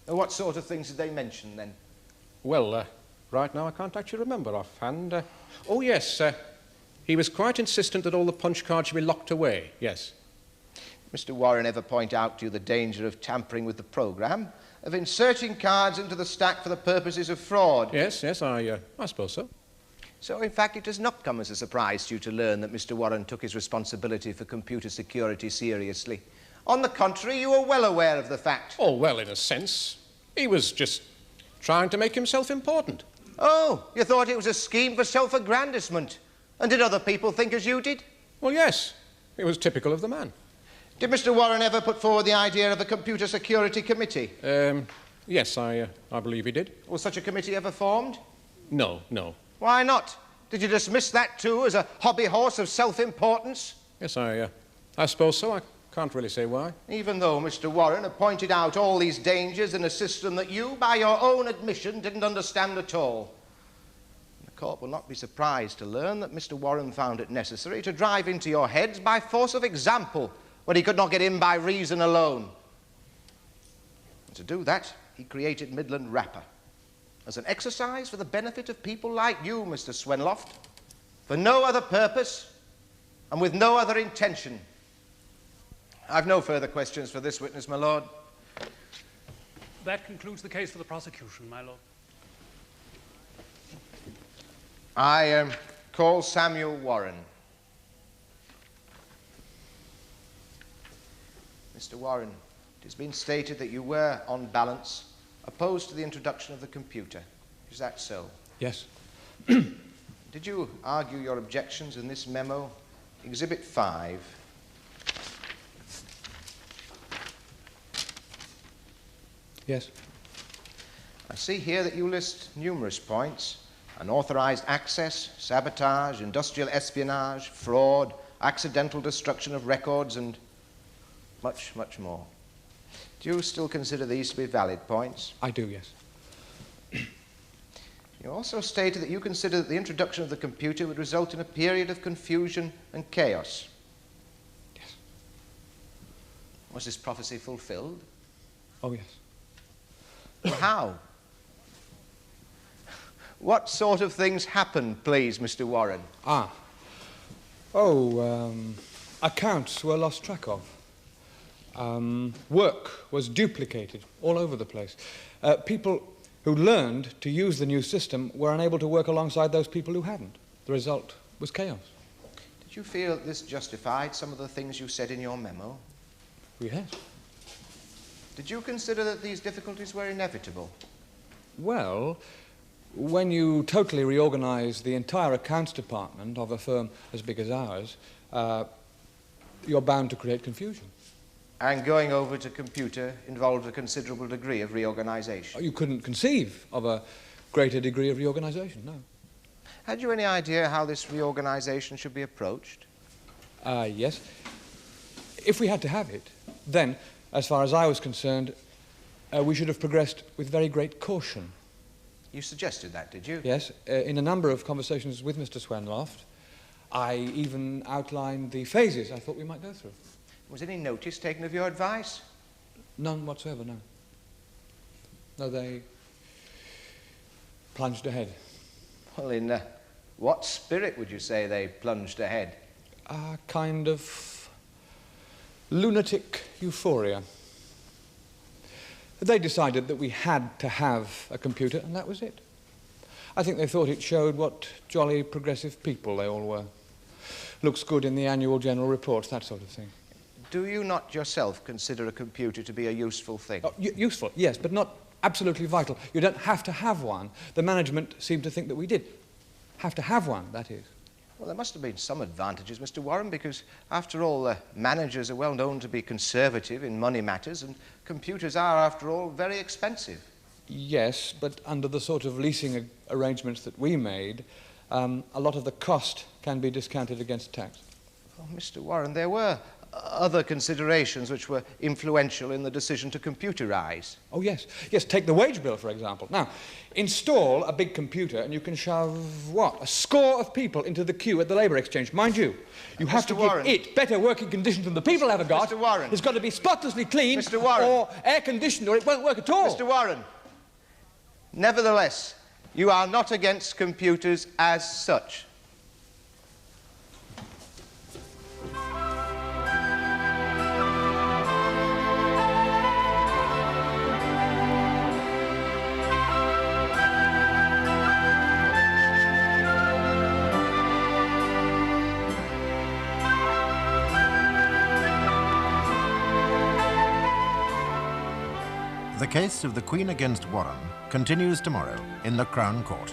What sort of things did they mention, then? Well, right now I can't actually remember offhand. Oh, yes, he was quite insistent that all the punch cards should be locked away, yes. Mr. Warren ever point out to you the danger of tampering with the programme, of inserting cards into the stack for the purposes of fraud? Yes, I suppose so. So, in fact, it does not come as a surprise to you to learn that Mr. Warren took his responsibility for computer security seriously. On the contrary, you were well aware of the fact. Oh, well, in a sense. He was just trying to make himself important. Oh, you thought it was a scheme for self-aggrandisement. And did other people think as you did? Well, yes. It was typical of the man. Did Mr. Warren ever put forward the idea of a computer security committee? Yes, I believe he did. Was such a committee ever formed? No. Why not? Did you dismiss that too as a hobby horse of self-importance? Yes, I suppose so. I can't really say why. Even though Mr. Warren had pointed out all these dangers in a system that you, by your own admission, didn't understand at all. The court will not be surprised to learn that Mr. Warren found it necessary to drive into your heads by force of example when he could not get in by reason alone. And to do that, he created Midland Wrapper as an exercise for the benefit of people like you, Mr. Swenloft, for no other purpose and with no other intention. I've no further questions for this witness, my lord. That concludes the case for the prosecution, my lord. I call Samuel Warren. Mr. Warren, it has been stated that you were, on balance, opposed to the introduction of the computer. Is that so? Yes. Did you argue your objections in this memo, Exhibit 5? Yes. I see here that you list numerous points: unauthorized access, sabotage, industrial espionage, fraud, accidental destruction of records, and much, much more. Do you still consider these to be valid points? I do, yes. You also stated that you consider that the introduction of the computer would result in a period of confusion and chaos. Yes. Was this prophecy fulfilled? Oh, yes. Well, how? What sort of things happened, please, Mr. Warren? Accounts were lost track of. Work was duplicated all over the place. People who learned to use the new system were unable to work alongside those people who hadn't. The result was chaos. Did you feel that this justified some of the things you said in your memo? Yes. Did you consider that these difficulties were inevitable? Well, when you totally reorganize the entire accounts department of a firm as big as ours, you're bound to create confusion. And going over to computer involved a considerable degree of reorganization? You couldn't conceive of a greater degree of reorganization, no. Had you any idea how this reorganization should be approached? Yes. If we had to have it, then, as far as I was concerned, we should have progressed with very great caution. You suggested that, did you? Yes. In a number of conversations with Mr. Swenloft, I even outlined the phases I thought we might go through. Was any notice taken of your advice? None whatsoever, no. No, they plunged ahead. Well, in what spirit would you say they plunged ahead? A kind of lunatic euphoria. They decided that we had to have a computer, and that was it. I think they thought it showed what jolly progressive people they all were. Looks good in the annual general reports, that sort of thing. Do you not yourself consider a computer to be a useful thing? Oh, useful, yes, but not absolutely vital. You don't have to have one. The management seemed to think that we did have to have one, that is. Well, there must have been some advantages, Mr. Warren, because, after all, managers are well known to be conservative in money matters, and computers are, after all, very expensive. Yes, but under the sort of leasing arrangements that we made, a lot of the cost can be discounted against tax. Oh, Mr. Warren, there were other considerations which were influential in the decision to computerize. Oh, yes. Yes, take the wage bill, for example. Now, install a big computer and you can shove, what, a score of people into the queue at the Labour Exchange. Mind you, you have to give it better working conditions than the people ever got. Mr. Warren. It's got to be spotlessly clean Mr. Warren. or air-conditioned or it won't work at all. Mr. Warren, nevertheless, you are not against computers as such. The case of the Queen against Warren continues tomorrow in the Crown Court.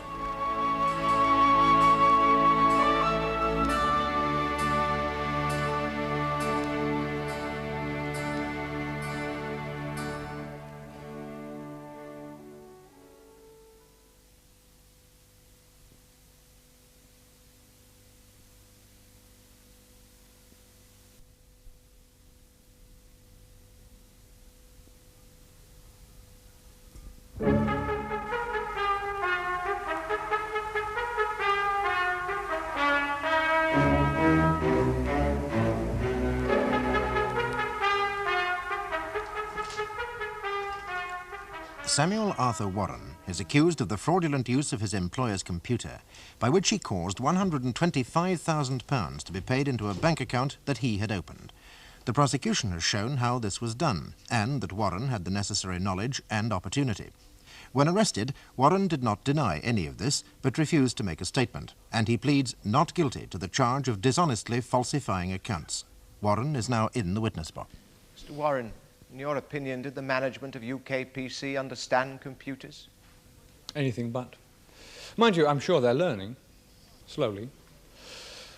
Samuel Arthur Warren is accused of the fraudulent use of his employer's computer, by which he caused £125,000 to be paid into a bank account that he had opened. The prosecution has shown how this was done, and that Warren had the necessary knowledge and opportunity. When arrested, Warren did not deny any of this, but refused to make a statement, and he pleads not guilty to the charge of dishonestly falsifying accounts. Warren is now in the witness box. Mr. Warren, in your opinion, did the management of UKPC understand computers? Anything but. Mind you, I'm sure they're learning, slowly.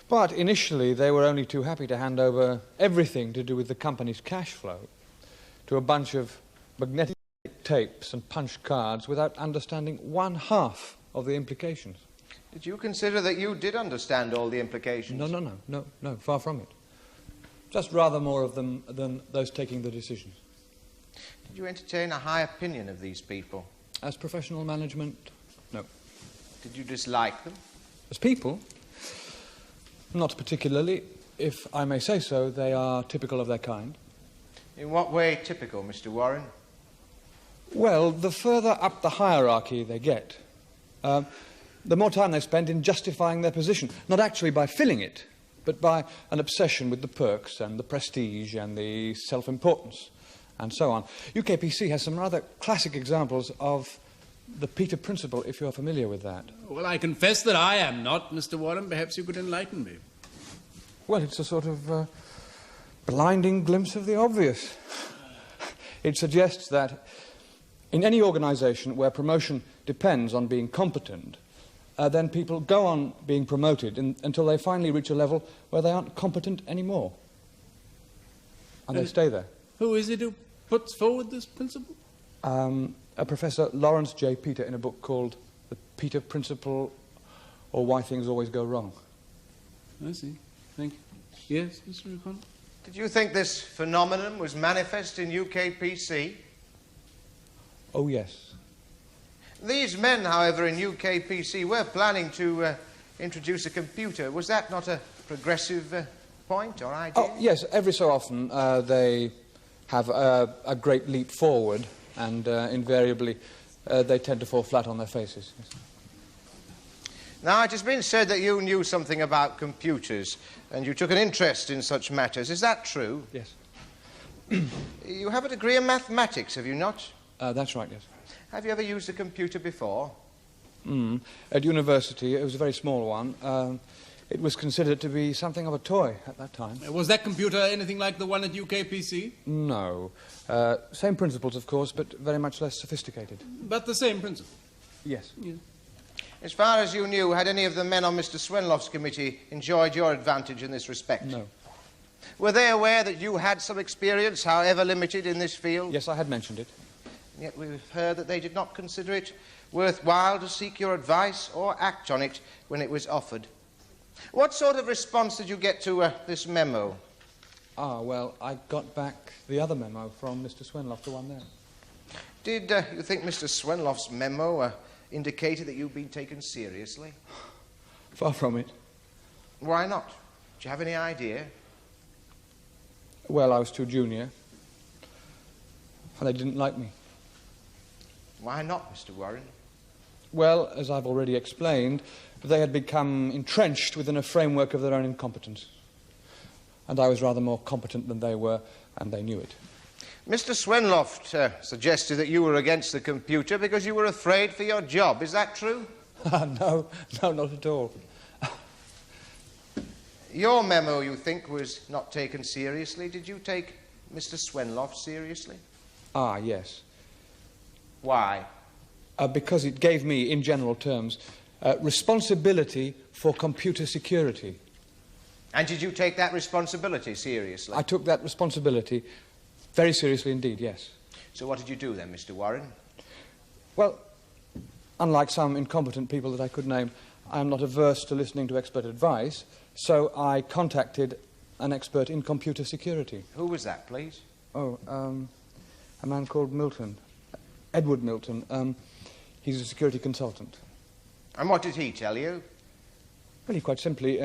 But initially, they were only too happy to hand over everything to do with the company's cash flow to a bunch of magnetic tapes and punch cards without understanding one half of the implications. Did you consider that you did understand all the implications? No, far from it. Just rather more of them than those taking the decisions. Did you entertain a high opinion of these people? As professional management, no. Did you dislike them? As people, not particularly. If I may say so, they are typical of their kind. In what way typical, Mr. Warren? Well, the further up the hierarchy they get, the more time they spend in justifying their position, not actually by filling it, but by an obsession with the perks and the prestige and the self-importance and so on. UKPC has some rather classic examples of the Peter Principle, if you're familiar with that. Well, I confess that I am not, Mr. Warren. Perhaps you could enlighten me. Well, it's a sort of blinding glimpse of the obvious. It suggests that in any organisation where promotion depends on being competent, then people go on being promoted until they finally reach a level where they aren't competent anymore. And they stay there. Who is it who puts forward this principle? A Professor Lawrence J. Peter in a book called The Peter Principle, or Why Things Always Go Wrong. I see. Thank you. Yes, Mr. O'Connor? Did you think this phenomenon was manifest in UKPC? Oh, yes. These men, however, in UKPC were planning to introduce a computer. Was that not a progressive point or idea? Oh, yes. Every so often they have a great leap forward, and invariably they tend to fall flat on their faces. Yes. Now, it has been said that you knew something about computers and you took an interest in such matters. Is that true? Yes. You have a degree in mathematics, have you not? That's right, yes. Have you ever used a computer before? At university, it was a very small one. It was considered to be something of a toy at that time. Was that computer anything like the one at UKPC? No. Same principles, of course, but very much less sophisticated. But the same principle? Yes. As far as you knew, had any of the men on Mr. Swenloff's committee enjoyed your advantage in this respect? No. Were they aware that you had some experience, however limited, in this field? Yes, I had mentioned it. Yet we've heard that they did not consider it worthwhile to seek your advice or act on it when it was offered. What sort of response did you get to this memo? Well, I got back the other memo from Mr. Swenloff, the one there. Did you think Mr. Swenloff's memo indicated that you've been taken seriously? Far from it. Why not? Do you have any idea? Well, I was too junior, and they didn't like me. Why not, Mr. Warren? Well, as I've already explained, they had become entrenched within a framework of their own incompetence. And I was rather more competent than they were, and they knew it. Mr. Swenloff suggested that you were against the computer because you were afraid for your job. Is that true? No, not at all. Your memo, you think, was not taken seriously. Did you take Mr. Swenloff seriously? Yes. Why? Because it gave me, in general terms, responsibility for computer security. And did you take that responsibility seriously? I took that responsibility very seriously indeed, yes. So what did you do then, Mr. Warren? Well, unlike some incompetent people that I could name, I am not averse to listening to expert advice, so I contacted an expert in computer security. Who was that, please? A man called Milton. Edward Milton. He's a security consultant. And what did he tell you? Well, he quite simply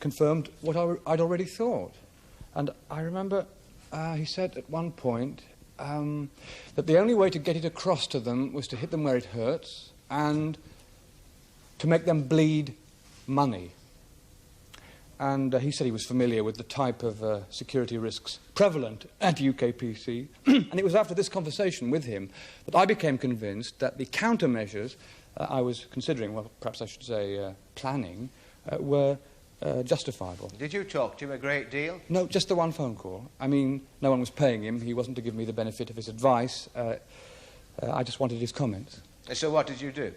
confirmed what I'd already thought. And I remember he said at one point that the only way to get it across to them was to hit them where it hurts and to make them bleed money. And he said he was familiar with the type of security risks prevalent at UKPC. And it was after this conversation with him that I became convinced that the countermeasures I was considering, well, perhaps I should say planning, were justifiable. Did you talk to him a great deal? No, just the one phone call. I mean, no one was paying him. He wasn't to give me the benefit of his advice. I just wanted his comments. So what did you do?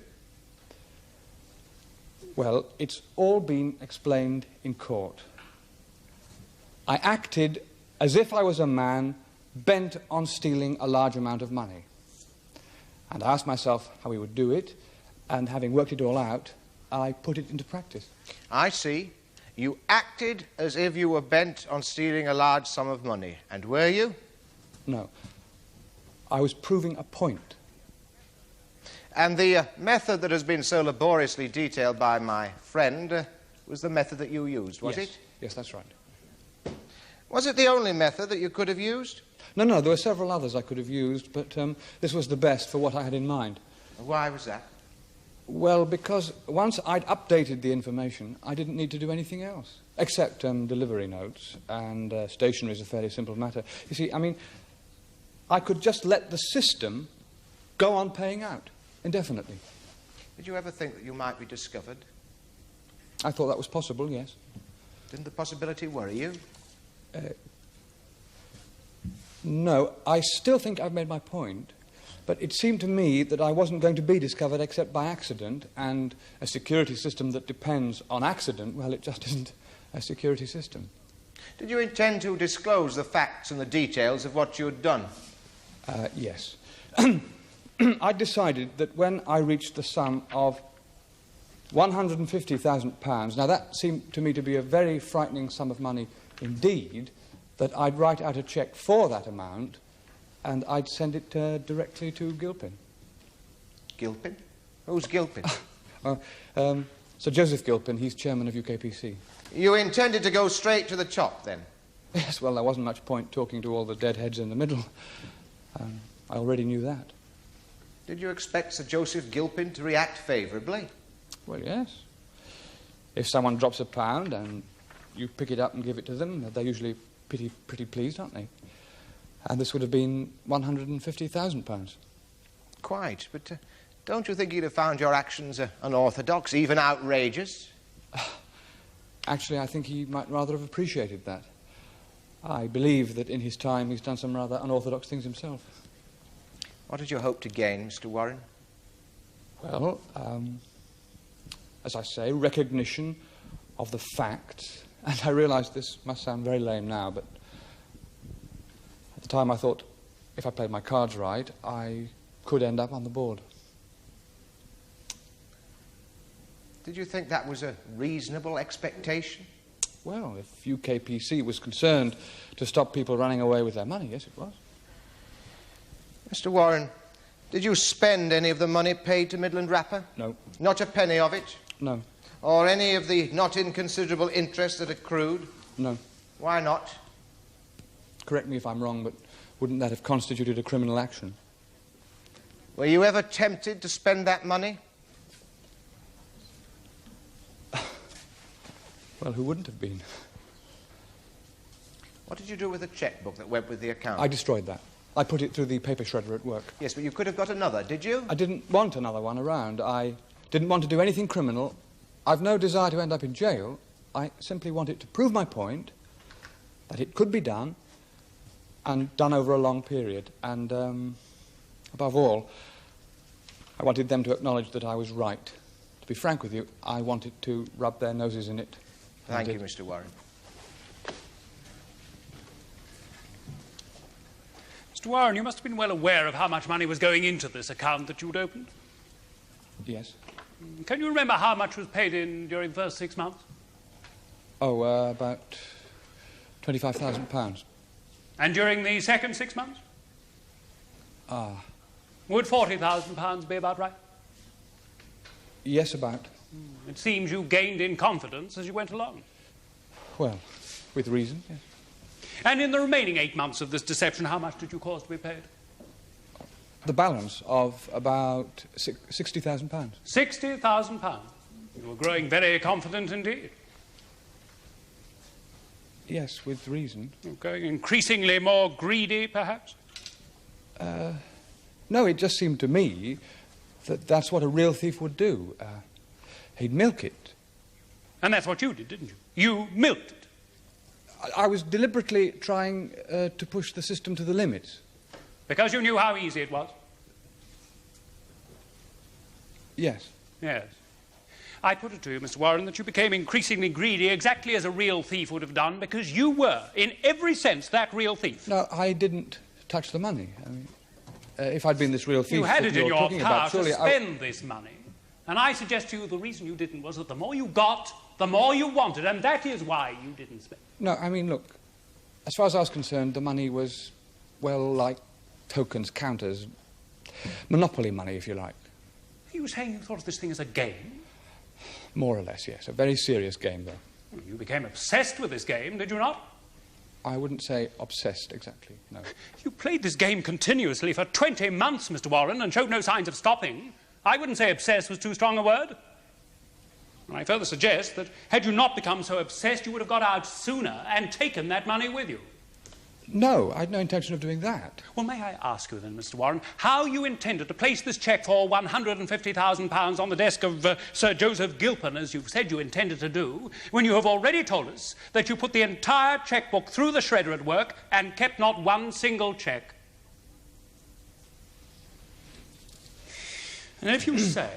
Well, it's all been explained in court. I acted as if I was a man bent on stealing a large amount of money. And I asked myself how he would do it, And having worked it all out, I put it into practice. I see. You acted as if you were bent on stealing a large sum of money. And were you? No. I was proving a point. And the method that has been so laboriously detailed by my friend was the method that you used, was it? Yes, that's right. Was it the only method that you could have used? No, there were several others I could have used, but this was the best for what I had in mind. Why was that? Well, because once I'd updated the information, I didn't need to do anything else, except delivery notes, and stationery is a fairly simple matter. You see, I mean, I could just let the system go on paying out indefinitely. Did you ever think that you might be discovered? I thought that was possible, yes. Didn't the possibility worry you? No, I still think I've made my point. But it seemed to me that I wasn't going to be discovered except by accident, and a security system that depends on accident, well, it just isn't a security system. Did you intend to disclose the facts and the details of what you had done? Yes. I decided that when I reached the sum of £150,000, now that seemed to me to be a very frightening sum of money indeed, that I'd write out a cheque for that amount and I'd send it directly to Gilpin. Gilpin? Who's Gilpin? Sir Joseph Gilpin, he's chairman of UKPC. You intended to go straight to the top, then? Yes, well, there wasn't much point talking to all the dead heads in the middle. I already knew that. Did you expect Sir Joseph Gilpin to react favourably? Well, yes. If someone drops £1 and you pick it up and give it to them, they're usually pretty pleased, aren't they? And this would have been £150,000. Quite, but don't you think he'd have found your actions unorthodox, even outrageous? Actually, I think he might rather have appreciated that. I believe that in his time he's done some rather unorthodox things himself. What did you hope to gain, Mr. Warren? Well, as I say, recognition of the facts. And I realise this must sound very lame now, but at the time I thought if I played my cards right, I could end up on the board. Did you think that was a reasonable expectation? Well, if UKPC was concerned to stop people running away with their money, yes, it was. Mr. Warren, did you spend any of the money paid to Midland Wrapper? No. Not a penny of it? No. Or any of the not inconsiderable interest that accrued? No. Why not? Correct me if I'm wrong, but wouldn't that have constituted a criminal action? Were you ever tempted to spend that money? Well, who wouldn't have been? What did you do with the chequebook that went with the account? I destroyed that. I put it through the paper shredder at work. Yes, but you could have got another, did you? I didn't want another one around. I didn't want to do anything criminal. I've no desire to end up in jail. I simply wanted to prove my point, that it could be done, and done over a long period. And, above all, I wanted them to acknowledge that I was right. To be frank with you, I wanted to rub their noses in it. Thank you, Mr. Warren. Mr. Warren, you must have been well aware of how much money was going into this account that you'd opened. Yes. Can you remember how much was paid in during the first 6 months? Oh, about £25,000. And during the second 6 months? Would £40,000 be about right? Yes, about. It seems you gained in confidence as you went along. Well, with reason, yes. And in the remaining 8 months of this deception, how much did you cause to be paid? The balance of about £60,000. £60,000. You were growing very confident indeed. Yes, with reason. You're going increasingly more greedy, perhaps? No, it just seemed to me that that's what a real thief would do. He'd milk it. And that's what you did, didn't you? You milked it. I was deliberately trying to push the system to the limits. Because you knew how easy it was? Yes. Yes. I put it to you, Mr. Warren, that you became increasingly greedy exactly as a real thief would have done, because you were, in every sense, that real thief. No, I didn't touch the money. I mean, if I'd been this real thief you had that it in you're your talking power about, surely to spend this money. And I suggest to you the reason you didn't was that the more you got, the more you wanted, and that is why you didn't spend. No, I mean, look, as far as I was concerned, the money was, well, like tokens, counters, monopoly money, if you like. Are you saying you thought of this thing as a game? More or less, yes. A very serious game, though. Well, you became obsessed with this game, did you not? I wouldn't say obsessed, exactly, no. You played this game continuously for 20 months, Mr. Warren, and showed no signs of stopping. I wouldn't say obsessed was too strong a word. And I further suggest that had you not become so obsessed, you would have got out sooner and taken that money with you. No, I had no intention of doing that. Well, may I ask you then, Mr. Warren, how you intended to place this cheque for £150,000 on the desk of Sir Joseph Gilpin, as you've said you intended to do, when you have already told us that you put the entire chequebook through the shredder at work and kept not one single cheque? And if you say,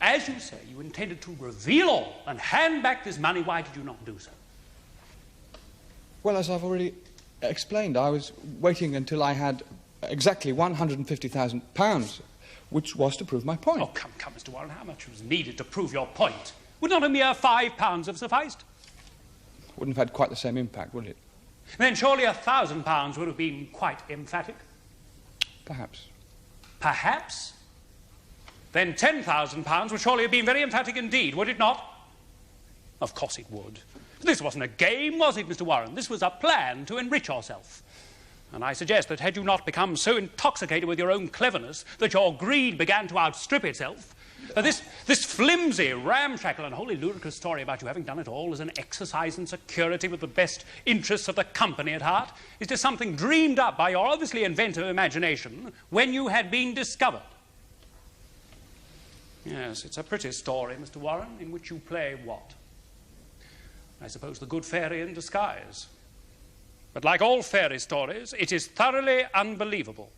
as you say, you intended to reveal all and hand back this money, why did you not do so? Well, as I've already explained, I was waiting until I had exactly £150,000, which was to prove my point. Oh, come, Mr. Warren, how much was needed to prove your point? Would not a mere £5 have sufficed? Wouldn't have had quite the same impact, would it? Then surely £1,000 would have been quite emphatic. Perhaps. Perhaps? Then £10,000 would surely have been very emphatic indeed, would it not? Of course it would. This wasn't a game, was it, Mr. Warren? This was a plan to enrich yourself. And I suggest that had you not become so intoxicated with your own cleverness that your greed began to outstrip itself, this flimsy, ramshackle and wholly ludicrous story about you having done it all as an exercise in security with the best interests of the company at heart is just something dreamed up by your obviously inventive imagination when you had been discovered. Yes, it's a pretty story, Mr. Warren, in which you play what? I suppose the good fairy in disguise. But like all fairy stories, it is thoroughly unbelievable.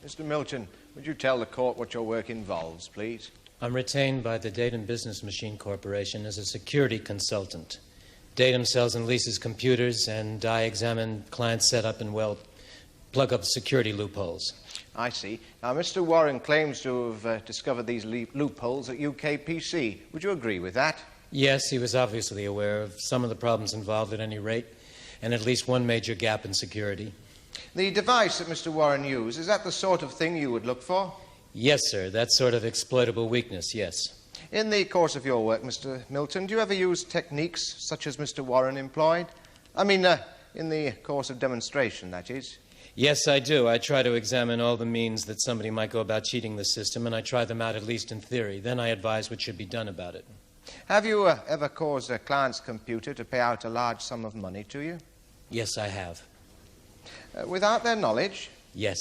Mr. Milton, would you tell the court what your work involves, please? I'm retained by the Datum Business Machine Corporation as a security consultant. Datum sells and leases computers, and I examine client setup and, well, plug up security loopholes. I see. Now, Mr. Warren claims to have discovered these loopholes at UKPC. Would you agree with that? Yes, he was obviously aware of some of the problems involved at any rate, and at least one major gap in security. The device that Mr. Warren used, is that the sort of thing you would look for? Yes, sir. That sort of exploitable weakness, yes. In the course of your work, Mr. Milton, do you ever use techniques such as Mr. Warren employed? I mean, in the course of demonstration, that is. Yes, I do. I try to examine all the means that somebody might go about cheating the system, and I try them out at least in theory. Then I advise what should be done about it. Have you ever caused a client's computer to pay out a large sum of money to you? Yes, I have. Without their knowledge? Yes.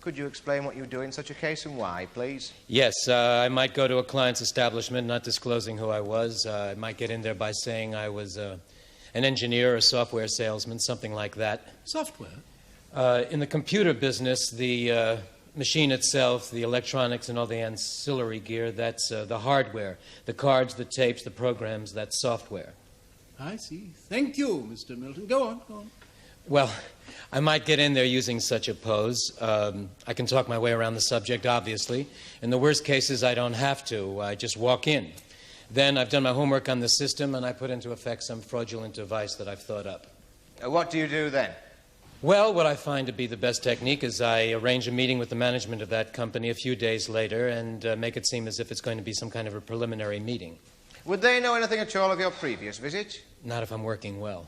Could you explain what you do in such a case and why, please? Yes, I might go to a client's establishment, not disclosing who I was. I might get in there by saying I was an engineer or a software salesman, something like that. Software? In the computer business, the machine itself, the electronics and all the ancillary gear, that's the hardware. The cards, the tapes, the programs, that's software. I see. Thank you, Mr. Milton. Go on, go on. Well, I might get in there using such a pose. I can talk my way around the subject, obviously. In the worst cases, I don't have to. I just walk in. Then I've done my homework on the system, and I put into effect some fraudulent device that I've thought up. What do you do then? Well, what I find to be the best technique is I arrange a meeting with the management of that company a few days later and make it seem as if it's going to be some kind of a preliminary meeting. Would they know anything at all of your previous visit? Not if I'm working well.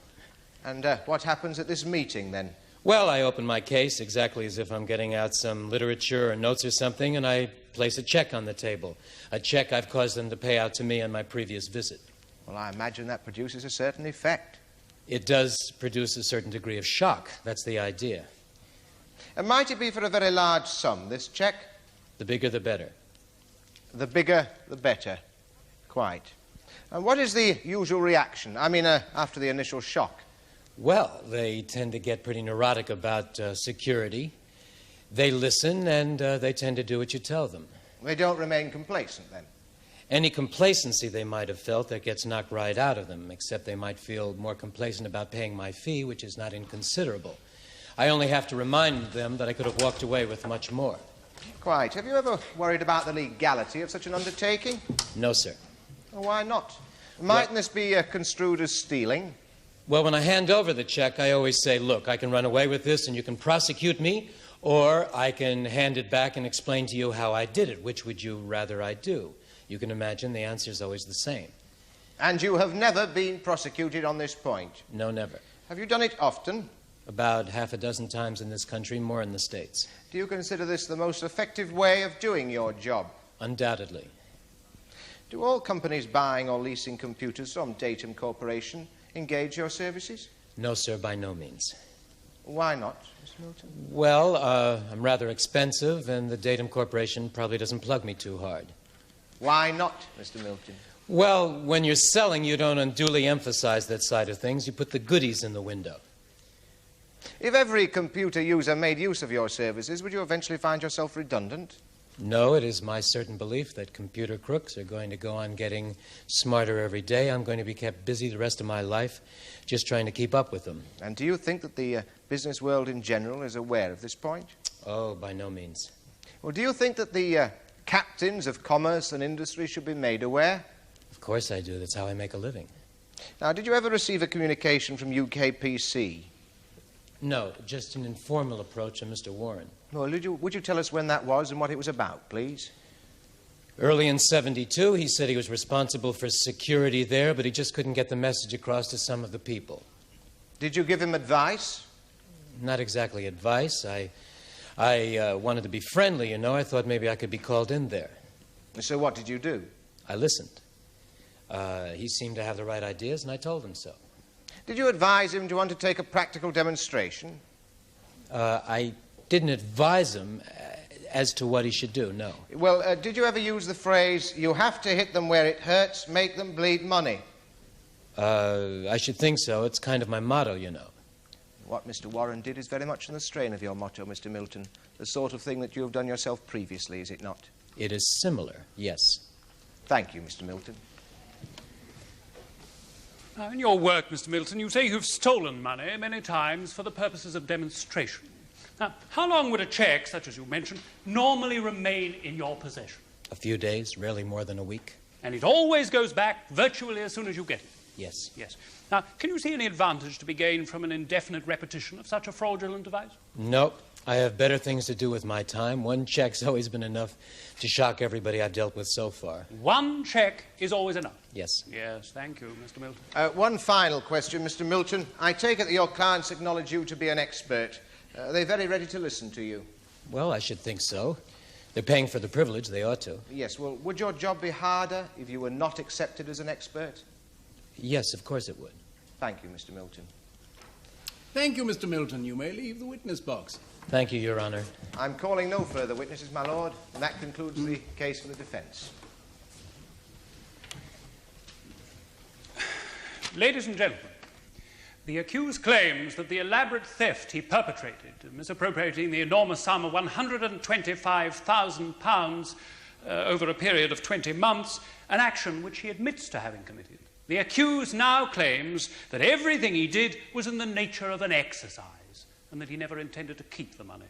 And what happens at this meeting, then? Well, I open my case exactly as if I'm getting out some literature or notes or something, and I place a check on the table. A check I've caused them to pay out to me on my previous visit. Well, I imagine that produces a certain effect. It does produce a certain degree of shock. That's the idea. And might it be for a very large sum, this check? The bigger, the better. The bigger, the better. Quite. And what is the usual reaction? I mean, after the initial shock? Well, they tend to get pretty neurotic about security. They listen, and they tend to do what you tell them. They don't remain complacent, then? Any complacency they might have felt, that gets knocked right out of them, except they might feel more complacent about paying my fee, which is not inconsiderable. I only have to remind them that I could have walked away with much more. Quite. Have you ever worried about the legality of such an undertaking? No, sir. Well, why not? Mightn't this be construed as stealing? Well, when I hand over the check, I always say, look, I can run away with this and you can prosecute me, or I can hand it back and explain to you how I did it. Which would you rather I do? You can imagine the answer is always the same. And you have never been prosecuted on this point? No, never. Have you done it often? About half a dozen times in this country, more in the States. Do you consider this the most effective way of doing your job? Undoubtedly. Do all companies buying or leasing computers from Datum Corporation engage your services? No, sir, by no means. Why not, Mr. Milton? Well, I'm rather expensive, and the Datum Corporation probably doesn't plug me too hard. Why not, Mr. Milton? Well, when you're selling, you don't unduly emphasize that side of things. You put the goodies in the window. If every computer user made use of your services, would you eventually find yourself redundant? No, it is my certain belief that computer crooks are going to go on getting smarter every day. I'm going to be kept busy the rest of my life just trying to keep up with them. And do you think that the business world in general is aware of this point? Oh, by no means. Well, do you think that the captains of commerce and industry should be made aware? Of course I do. That's how I make a living. Now, did you ever receive a communication from UKPC? No, just an informal approach from Mr. Warren. Well, would you tell us when that was and what it was about, please? Early in '72, he said he was responsible for security there, but he just couldn't get the message across to some of the people. Did you give him advice? Not exactly advice. I wanted to be friendly, you know. I thought maybe I could be called in there. So what did you do? I listened. He seemed to have the right ideas, and I told him so. Did you advise him to undertake a practical demonstration? I didn't advise him as to what he should do, no. Well, did you ever use the phrase, you have to hit them where it hurts, make them bleed money? I should think so. It's kind of my motto, you know. What Mr. Warren did is very much in the strain of your motto, Mr. Milton. The sort of thing that you have done yourself previously, is it not? It is similar, yes. Thank you, Mr. Milton. Now, in your work, Mr. Milton, you say you've stolen money many times for the purposes of demonstration. Now, how long would a cheque, such as you mentioned, normally remain in your possession? A few days, rarely more than a week. And it always goes back virtually as soon as you get it? Yes. Yes. Now, can you see any advantage to be gained from an indefinite repetition of such a fraudulent device? No. I have better things to do with my time. One check's always been enough to shock everybody I've dealt with so far. One cheque is always enough? Yes. Yes, thank you, Mr. Milton. One final question, Mr. Milton. I take it that your clients acknowledge you to be an expert. Are they very ready to listen to you? Well, I should think so. They're paying for the privilege. They ought to. Yes, well, would your job be harder if you were not accepted as an expert? Yes, of course it would. Thank you, Mr. Milton. Thank you, Mr. Milton. You may leave the witness box. Thank you, Your Honor. I'm calling no further witnesses, my lord, and that concludes the case for the defence. Ladies and gentlemen, the accused claims that the elaborate theft he perpetrated, misappropriating the enormous sum of £125,000 over a period of 20 months, an action which he admits to having committed. The accused now claims that everything he did was in the nature of an exercise and that he never intended to keep the money.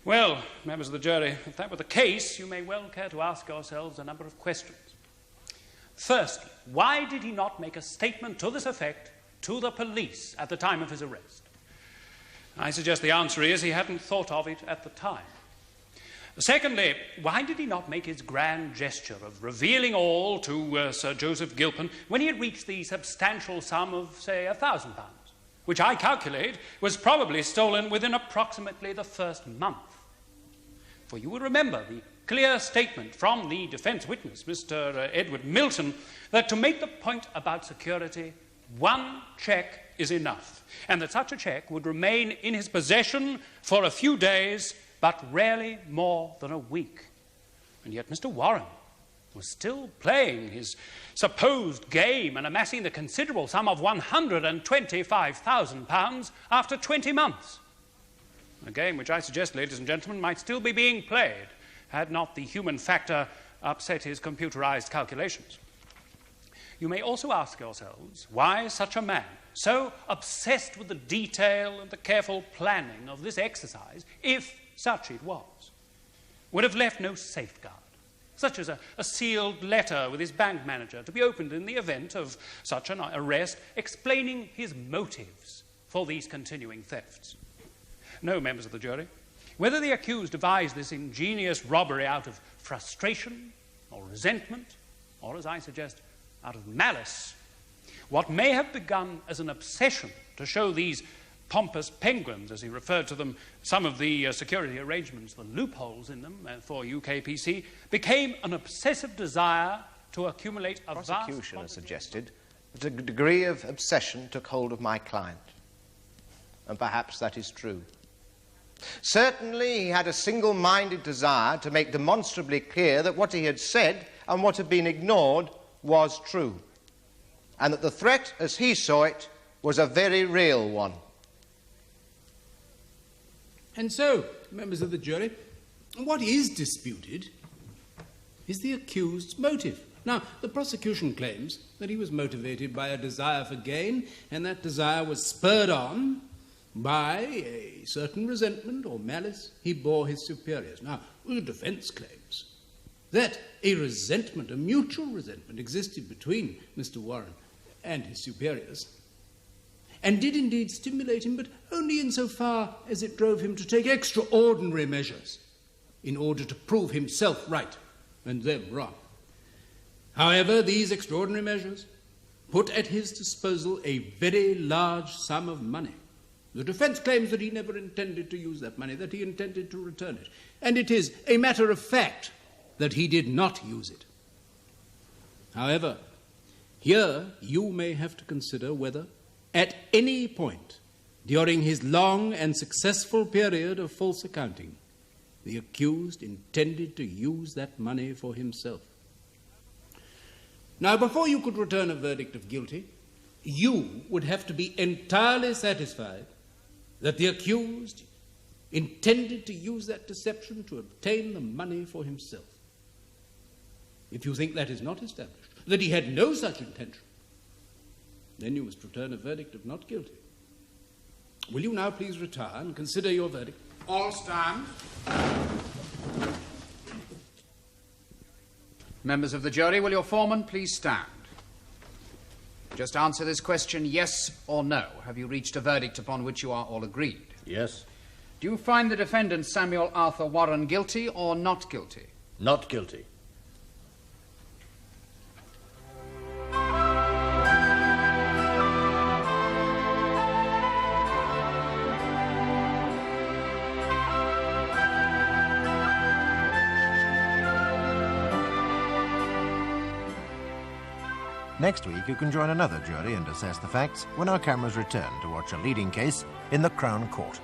Well, members of the jury, if that were the case, you may well care to ask yourselves a number of questions. Firstly, why did he not make a statement to this effect to the police at the time of his arrest? I suggest the answer is he hadn't thought of it at the time. Secondly, why did he not make his grand gesture of revealing all to Sir Joseph Gilpin when he had reached the substantial sum of, say, £1,000, which I calculate was probably stolen within approximately the first month? For you will remember the clear statement from the defence witness, Mr. Edward Milton, that to make the point about security, one cheque is enough, and that such a cheque would remain in his possession for a few days, but rarely more than a week. And yet Mr. Warren was still playing his supposed game and amassing the considerable sum of £125,000 after 20 months. A game which I suggest, ladies and gentlemen, might still be being played had not the human factor upset his computerized calculations. You may also ask yourselves why such a man, so obsessed with the detail and the careful planning of this exercise, if such it was, would have left no safeguard, such as a sealed letter with his bank manager to be opened in the event of such an arrest, explaining his motives for these continuing thefts. No, members of the jury, whether the accused devised this ingenious robbery out of frustration or resentment, or, as I suggest, out of malice, what may have begun as an obsession to show these pompous penguins, as he referred to them, some of the security arrangements, the loopholes in them for UKPC, became an obsessive desire to accumulate a vast... Prosecution has suggested that a degree of obsession took hold of my client. And perhaps that is true. Certainly he had a single-minded desire to make demonstrably clear that what he had said and what had been ignored was true, and that the threat, as he saw it, was a very real one. And so, members of the jury, what is disputed is the accused's motive. Now, the prosecution claims that he was motivated by a desire for gain, and that desire was spurred on by a certain resentment or malice he bore his superiors. Now, the defence claims that a resentment, a mutual resentment, existed between Mr. Warren and his superiors, and did indeed stimulate him, but only insofar as it drove him to take extraordinary measures in order to prove himself right and them wrong. However, these extraordinary measures put at his disposal a very large sum of money. The defence claims that he never intended to use that money, that he intended to return it, and it is a matter of fact that he did not use it. However, here you may have to consider whether, at any point during his long and successful period of false accounting, the accused intended to use that money for himself. Now, before you could return a verdict of guilty, you would have to be entirely satisfied that the accused intended to use that deception to obtain the money for himself. If you think that is not established, that he had no such intention, then you must return a verdict of not guilty. Will you now please retire and consider your verdict? All stand. Members of the jury, will your foreman please stand? Just answer this question, yes or no. Have you reached a verdict upon which you are all agreed? Yes. Do you find the defendant Samuel Arthur Warren guilty or not guilty? Not guilty. Next week, you can join another jury and assess the facts when our cameras return to watch a leading case in the Crown Court.